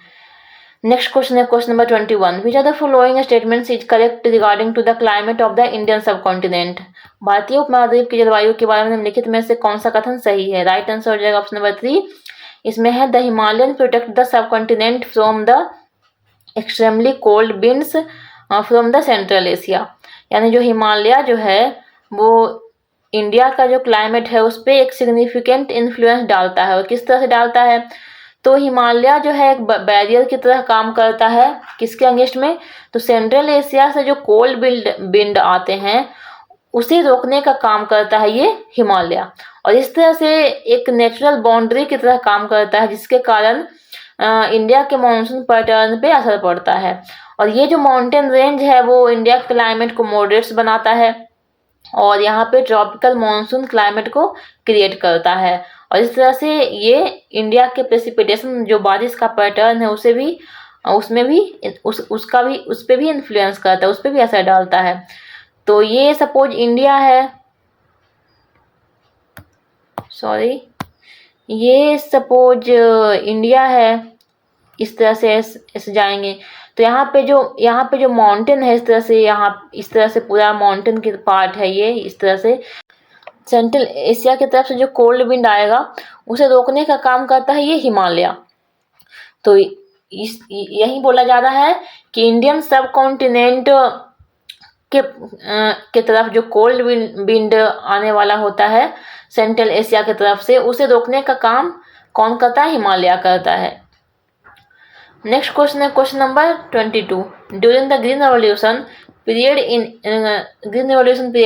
Next question है question number 21। Which are the following statements is correct regarding to the climate of the Indian subcontinent? भारतीय उपमहाद्वीप की जलवायु के बारे में निम्नलिखित में से कौन सा कथन सही है? राइट आंसर हो जाएगा ऑप्शन नंबर 3। इसमें है the Himalayan protect the subcontinent from the extremely cold winds from the central Asia. यानी जो हिमालय जो है वो इंडिया का जो क्लाइमेट है उस पर एक सिग्निफिकेंट इन्फ्लुएंस डालता है। और किस तरह से डालता है? तो हिमालय जो है एक बैरियर की तरह काम करता है। किसके अगेंस्ट में? तो सेंट्रल एशिया से जो कोल्ड विंड आते हैं उसे रोकने का काम करता है ये हिमालय। और इस तरह से एक नेचुरल बाउंड्री की तरह काम करता है, जिसके कारण इंडिया के मानसून पैटर्न पे असर पड़ता है। और ये जो माउंटेन रेंज है वो इंडिया के क्लाइमेट को मॉडरेट्स बनाता है और यहाँ पे ट्रॉपिकल मानसून क्लाइमेट को क्रिएट करता है। और इस तरह से ये इंडिया के प्रेसिपिटेशन जो बारिश का पैटर्न है उसे भी उसमें भी उसका भी उस पर भी इन्फ्लुएंस करता है, उस पर भी असर डालता है। तो ये सपोज इंडिया है, सॉरी, ये सपोज इंडिया है, इस तरह से ऐसे जाएंगे तो यहाँ पे जो माउंटेन है, इस तरह से पूरा माउंटेन की पार्ट है ये। इस तरह से सेंट्रल एशिया की तरफ से जो कोल्ड विंड आएगा उसे रोकने का काम करता है ये हिमालय। तो यही बोला जा रहा है कि इंडियन सब कॉन्टिनेंट के तरफ जो कोल्ड विंड आने वाला होता है सेंट्रल एशिया की तरफ से, उसे रोकने का काम कौन करता है? हिमालय करता है। नेक्स्ट क्वेश्चन है question number 22। During the green revolution period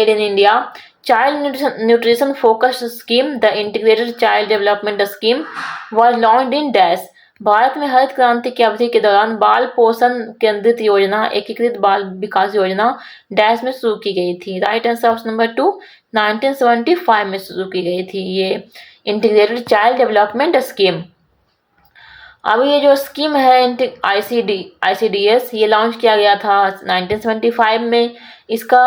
in India, child nutrition focused scheme the integrated child development scheme was launched in dash. Bharat में हरित क्रांति की अवधि के दौरान बाल पोषण केंद्रित योजना, एकीकृत बाल विकास योजना डैश में शुरू की गई थी। राइट आंसर ऑप्शन नंबर 2, 1975 में शुरू की गई थी ये इंटीग्रेटेड चाइल्ड डेवलपमेंट स्कीम। अब ये जो स्कीम है ICDS, ये लॉन्च किया गया था 1975 में। इसका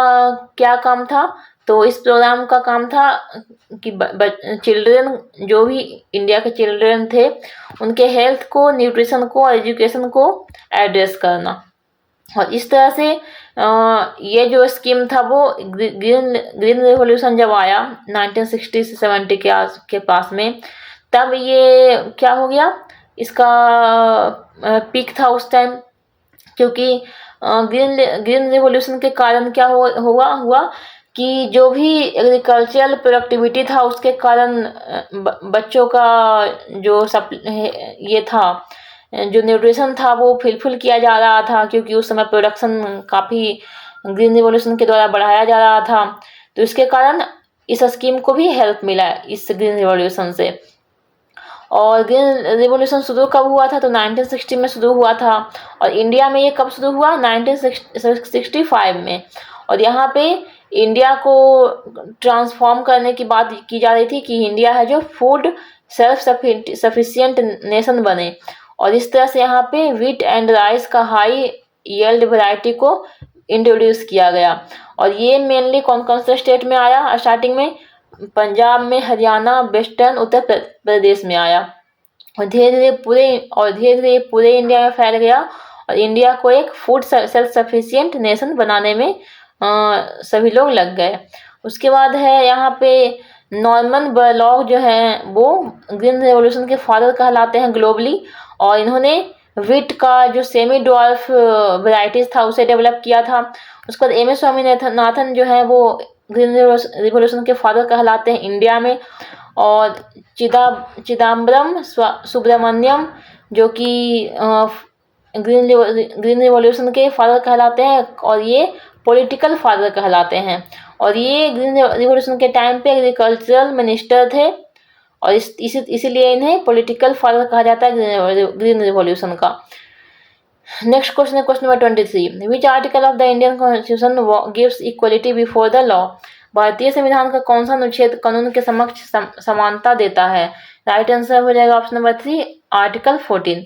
क्या काम था? तो इस प्रोग्राम का काम था कि चिल्ड्रन, जो भी इंडिया के चिल्ड्रन थे, उनके हेल्थ को, न्यूट्रिशन को और एजुकेशन को एड्रेस करना। और इस तरह से ये जो स्कीम था वो ग्रीन रेवोल्यूशन जब आया 1960 से 70 के पास में, तब ये क्या हो गया, इसका पीक था उस टाइम। क्योंकि ग्रीन रेवोल्यूशन के कारण क्या हुआ कि जो भी एग्रीकल्चरल प्रोडक्टिविटी था उसके कारण बच्चों का जो ये था, जो न्यूट्रिशन था वो फुलफिल किया जा रहा था, क्योंकि उस समय प्रोडक्शन काफ़ी ग्रीन रिवॉल्यूशन के द्वारा बढ़ाया जा रहा था। तो इसके कारण इस स्कीम को भी हेल्प मिला इस ग्रीन रिवॉल्यूशन से। और ग्रीन रिवॉल्यूशन शुरू कब हुआ था? तो 1960 में शुरू हुआ था। और इंडिया में ये कब शुरू हुआ? 1965 में। और यहाँ पे इंडिया को ट्रांसफॉर्म करने की बात की जा रही थी कि इंडिया है जो फूड सेल्फ सफिशिएंट नेशन बने। और इस तरह से यहाँ पे व्हीट एंड राइस का हाई यील्ड वैरायटी को इंट्रोड्यूस किया गया। और ये मेनली कौन कौन से स्टेट में आया? स्टार्टिंग में पंजाब में, हरियाणा, वेस्टर्न उत्तर प्रदेश में आया। और धीरे धीरे पूरे इंडिया में फैल गया। और इंडिया को एक फूड सेल्फ सफिशिएंट नेशन बनाने में सभी लोग लग गए। उसके बाद है यहाँ पे नॉर्मन बोरलॉग जो हैं वो ग्रीन रेवोल्यूशन के फादर कहलाते हैं ग्लोबली। और इन्होंने व्हीट का जो सेमी ड्वार्फ वैराइटीज था उसे डेवलप किया था। उसके बाद MS स्वामीनाथन जो है वो ग्रीन रिवोल्यूशन के फादर कहलाते हैं इंडिया में। और चिदम्बरम सुब्रमण्यम जो कि ग्रीन रिवोल्यूशन के फादर कहलाते हैं, और ये पॉलिटिकल फादर कहलाते हैं। और ये ग्रीन रिवोल्यूशन के टाइम पे एग्रीकल्चरल मिनिस्टर थे, और इसीलिए इन्हें पॉलिटिकल फादर कहा जाता है ग्रीन रिवोल्यूशन का। नेक्स्ट क्वेश्चन है question number 23। Which article of the Indian constitution gives equality before the law. भारतीय संविधान का कौन सा अनुच्छेद कानून के समक्ष समानता देता है? राइट आंसर हो जाएगा ऑप्शन नंबर 3, आर्टिकल 14।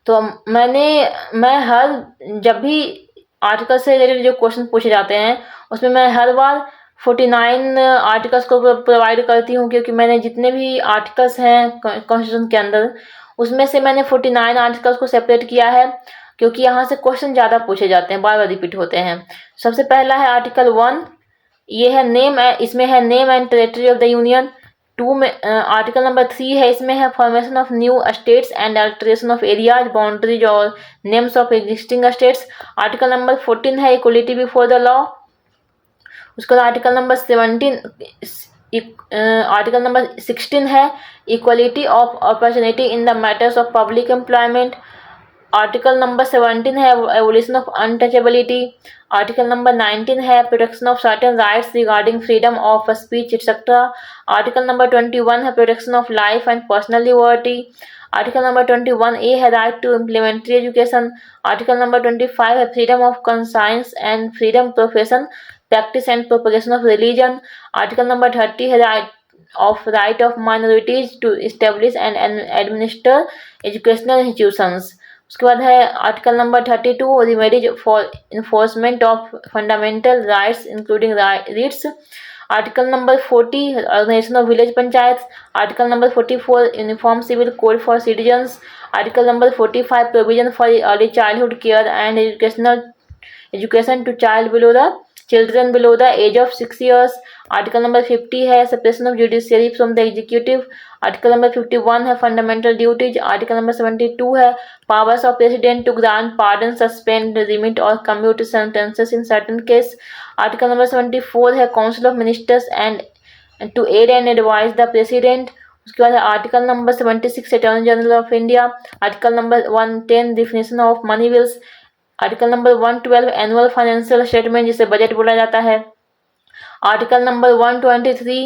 तो मैं जब भी आर्टिकल से रिलेटेड जो क्वेश्चन पूछे जाते हैं उसमें मैं हर बार 49 आर्टिकल्स को प्रोवाइड करती हूँ, क्योंकि मैंने जितने भी आर्टिकल्स हैं कॉन्स्टिट्यूशन के अंदर उसमें से मैंने 49 आर्टिकल्स को सेपरेट किया है, क्योंकि यहाँ से क्वेश्चन ज़्यादा पूछे जाते हैं, बार बार रिपीट होते हैं। सबसे पहला है आर्टिकल 1, ये है नेम, इसमें है name and territory of the union. 2 में आर्टिकल नंबर 3 है, इसमें है formation of new states and alteration of areas, boundaries और names of existing states. Article number 14 है इक्वलिटी बिफोर द लॉ। उसके बाद आर्टिकल नंबर 16 है equality of opportunity in the matters of public employment. Article number 17 है evolution of untouchability. Article number 19 है protection of certain rights regarding freedom of speech etcetera. Article number 21 है protection of life and personal liberty. Article number 21A है right to elementary education. Article number 25 है freedom of conscience and freedom profession practice and propagation of religion. Article number 30 है right of minorities to establish and administer educational institutions। उसके बाद है article number 32 remedies for enforcement of fundamental rights including writs. Article number 40 organisation of village panchayat. Article number 44 uniform civil code for citizens. Article number 45 provision for early childhood care and education to children below the age of 6 years। Article number 50 है separation of judiciary from the executive. Article number 51 है fundamental duties. Article number 72 है powers of president to grant pardon suspend remit और commute sentences in certain case. Article number 74 है council of ministers and to aid and advise the president. उसके बाद है article number 76 attorney general of India. Article number 110 definition of money bills. Article number 112 annual financial statement जिसे budget बोला जाता है। Article number 123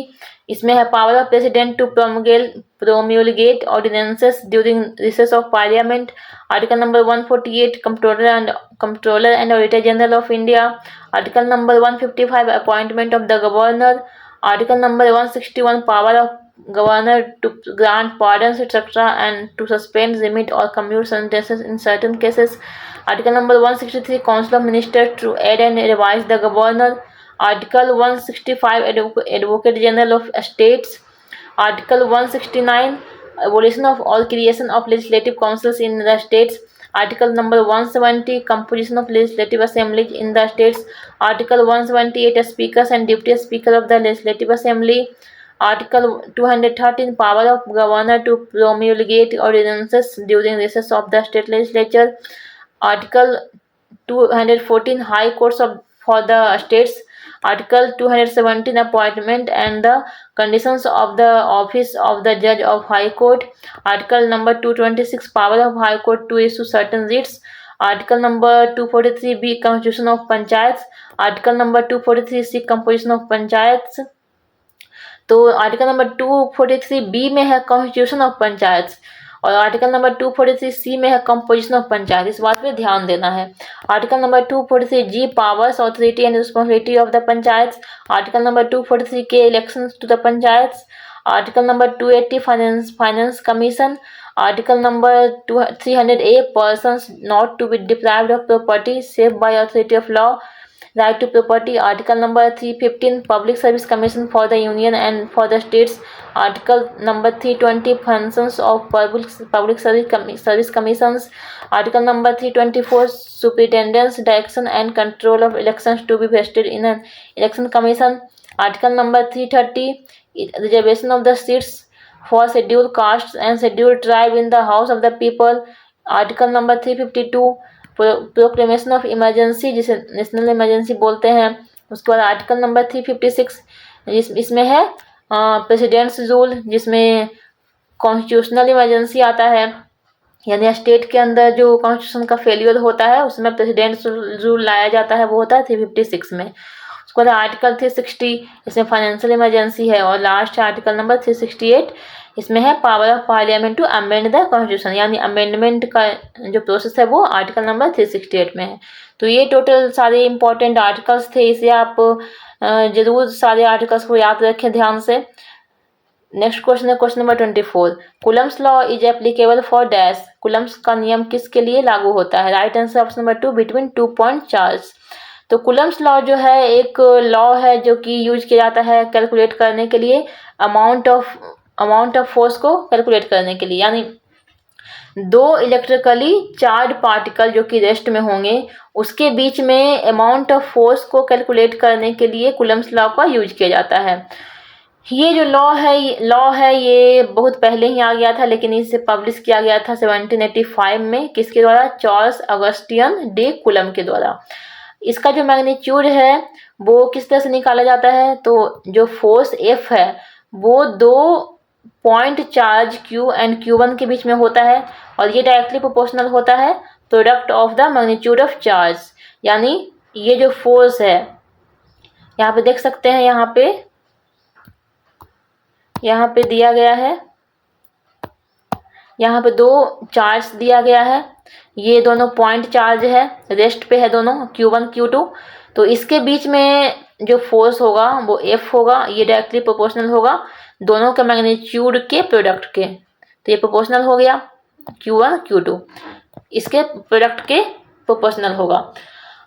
इसमें है power of president to promulgate ordinances during recess of parliament. Article number 148 controller and auditor general of India. Article number 155 appointment of the governor. Article number 161 power of governor to grant pardons etc. and to suspend, remit or commute sentences in certain cases। Article number 163 Council of Ministers to aid and revise the governor। Article 165 Advocate General of States। Article 169 abolition of all creation of legislative councils in the states। Article number 170 composition of legislative assemblies in the states। Article 178 speakers and deputy speaker of the legislative assembly। Article 213 power of governor to promulgate ordinances during recess of the state legislature। Article 214 high courts for the states। Article 217 appointment and the conditions of the office of the judge of high court। Article number 226 power of high court to issue certain writs। Article number 243b constitution of panchayats। Article number 243c composition of panchayats। तो article number 243 में है constitution of panchayat और article number 243 में है composition of panchayat. इस बात पे ध्यान देना है। Article number 243 powers authority and responsibility of the panchayat. Article number 243 के elections to the panchayat. Article number 280 finance commission. Article number 300A persons not to be deprived of property save by authority of law right to property। Article number 315 Public Service Commission for the Union and for the States। Article number 320 Functions of Public Service Commissions। Article number 324 Superintendence, Direction and Control of Elections to be vested in an Election Commission। Article number 330 Reservation of the seats for scheduled castes and scheduled tribe in the House of the People। Article number 352 proclamation of emergency जिसे national emergency बोलते हैं। उसके बाद article number 356 इसमें है presidents rule जिसमें constitutional emergency आता है यानी स्टेट के अंदर जो कॉन्स्टिट्यूशन का फेलियर होता है उसमें प्रेसिडेंट्स रूल लाया जाता है, वो होता है 356 में। उसके बाद आर्टिकल 360 इसमें फाइनेंशियल इमरजेंसी है और लास्ट आर्टिकल नंबर 368 इसमें है power of parliament to amend the constitution यानी अमेंडमेंट का जो प्रोसेस है वो आर्टिकल नंबर 368 में है। तो ये टोटल सारे इंपॉर्टेंट आर्टिकल्स थे, इसे आप जरूर सारे आर्टिकल्स को याद रखें ध्यान से। नेक्स्ट क्वेश्चन है question number 24 Coulomb's law is applicable for dash. Coulomb's का नियम किसके लिए लागू होता है? Right answer option number 2 between 2 point charge. तो कुलम्स लॉ जो है एक लॉ है जो कि यूज किया जाता है कैलकुलेट करने के लिए अमाउंट ऑफ फोर्स को कैलकुलेट करने के लिए, यानी दो इलेक्ट्रिकली चार्ज पार्टिकल जो कि रेस्ट में होंगे उसके बीच में अमाउंट ऑफ फोर्स को कैलकुलेट करने के लिए कुलम्स लॉ का यूज किया जाता है। ये जो लॉ है ये बहुत पहले ही आ गया था लेकिन इसे पब्लिश किया गया था 1785 में। किसके द्वारा? चार्ल्स ऑगस्टिन डे कुलम के द्वारा। इसका जो मैग्नीट्यूड है वो किस तरह से निकाला जाता है? तो जो फोर्स F है वो दो point charge Q and Q1 के बीच में होता है और ये डायरेक्टली प्रोपोर्शनल होता है product of the magnitude of charge, यानी ये जो फोर्स है, यहाँ पे देख सकते हैं, यहाँ पे दिया गया है, यहाँ पे 2 चार्ज दिया गया है, ये दोनों पॉइंट चार्ज है, रेस्ट पे है दोनों Q1 Q2। तो इसके बीच में जो फोर्स होगा वो F होगा, ये डायरेक्टली प्रोपोर्शनल होगा दोनों के मैग्नीट्यूड के प्रोडक्ट के। तो ये प्रोपोर्शनल हो गया Q1 Q2, इसके प्रोडक्ट के प्रोपोर्शनल होगा।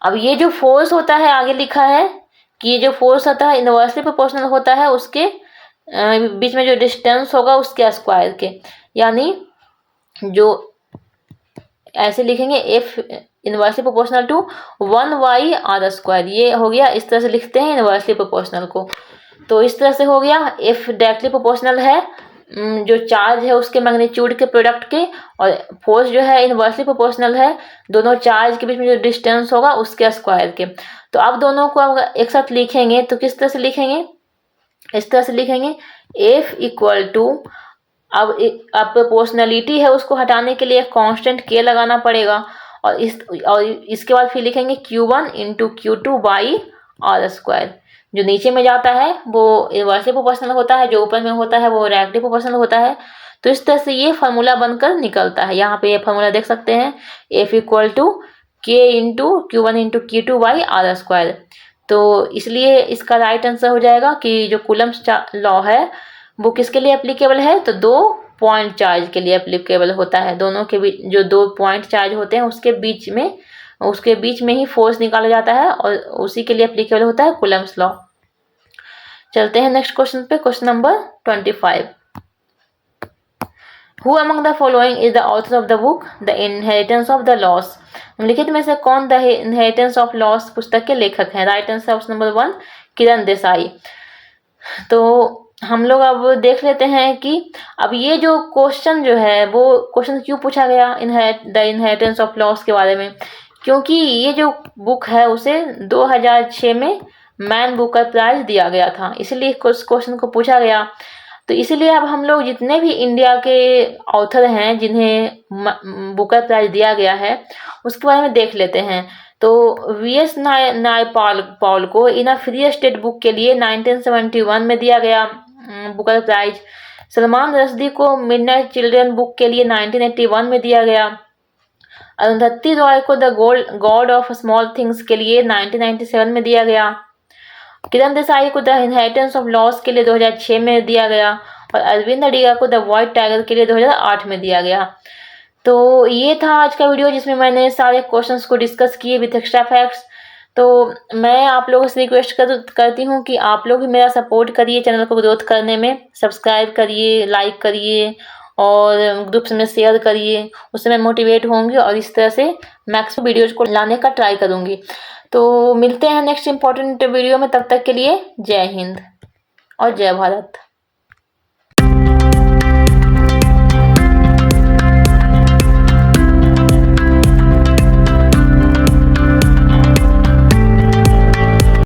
अब ये जो फोर्स होता है, आगे लिखा है कि ये जो फोर्स होता है इनवर्सली प्रोपोर्शनल होता है उसके बीच में जो डिस्टेंस होगा उसके स्क्वायर के, यानी जो ऐसे लिखेंगे F inversely proportional to 1/r², ये हो गया, इस तरह से लिखते हैं इनवर्सली प्रोपोर्शनल को। तो इस तरह से हो गया, F डायरेक्टली प्रोपोर्शनल है जो चार्ज है उसके मैग्नीट्यूड के प्रोडक्ट के, और फोर्स जो है इनवर्सली प्रोपोर्शनल है दोनों चार्ज के बीच में जो डिस्टेंस होगा उसके स्क्वायर के। तो अब दोनों को अगर एक साथ लिखेंगे तो किस तरह से लिखेंगे, इस तरह से लिखेंगे F इक्वल टू, अब प्रोपोर्शनलिटी है उसको हटाने के लिए कांस्टेंट K लगाना पड़ेगा, और इसके बाद फिर लिखेंगे Q1 इंटू Q2/r²। जो नीचे में जाता है वो इनवर्सली प्रोपोर्शनल होता है, जो ऊपर में होता है वो डायरेक्टली प्रोपोर्शनल होता है। तो इस तरह से ये फार्मूला बनकर निकलता है। यहाँ पे ये फार्मूला देख सकते हैं, F equal to K into Q1 into Q2/r²। तो इसलिए इसका राइट आंसर हो जाएगा कि जो कूलम्ब्स लॉ है वो किसके लिए एप्लीकेबल है, तो 2 पॉइंट चार्ज के लिए एप्लीकेबल होता है। दोनों के बीच जो 2 पॉइंट चार्ज होते हैं उसके बीच में ही फोर्स निकाला जाता है, और उसी के लिए एप्लीकेबल होता है कूलम्ब्स लॉ। चलते हैं नेक्स्ट क्वेश्चन पे, question number 25। Who among the following is the author of the book The Inheritance of the Lost? निम्नलिखित में से कौन द इनहेरिटेंस ऑफ लॉस पुस्तक के लेखक हैं? Right answer option number 1 Kiran Desai. तो हम लोग अब देख लेते हैं कि अब ये जो क्वेश्चन जो है वो क्वेश्चन क्यों पूछा गया द इनहेरिटेंस ऑफ लॉस के बारे में, क्योंकि ये जो बुक है उसे 2006 में मैन बुकर प्राइज दिया गया था, इसलिए इस क्वेश्चन को पूछा गया। तो इसीलिए अब हम लोग जितने भी इंडिया के ऑथर हैं जिन्हें बुकर प्राइज दिया गया है उसके बारे में देख लेते हैं। तो VS नायपॉल को इन अ फ्री स्टेट बुक के लिए 1971 में दिया गया बुकर प्राइज। सलमान रश्दी को मिडनाइट चिल्ड्रन बुक के लिए 1981 में दिया गया। अरुंधति रॉय को the God of small things के लिए 1997 में दिया गया। किरण देसाई को द इनहेरिटेंस ऑफ लॉस के लिए 2006 में दिया गया, और अरविंद अडिगा को द व्हाइट टाइगर के लिए 2008 में दिया गया। तो ये था आज का वीडियो जिसमें मैंने सारे क्वेश्चंस को डिस्कस किए विथ एक्स्ट्रा फैक्ट्स। तो मैं आप लोगों से रिक्वेस्ट करती हूँ कि आप लोग भी मेरा सपोर्ट करिए चैनल को ग्रोथ करने में, सब्सक्राइब करिए, लाइक करिए और ग्रुप्स में शेयर करिए, उससे मैं मोटिवेट होंगी और इस तरह से मैक्सिमम वीडियोज को लाने का ट्राई करूँगी। तो मिलते हैं नेक्स्ट इम्पॉर्टेंट वीडियो में, तब तक के लिए जय हिंद और जय भारत।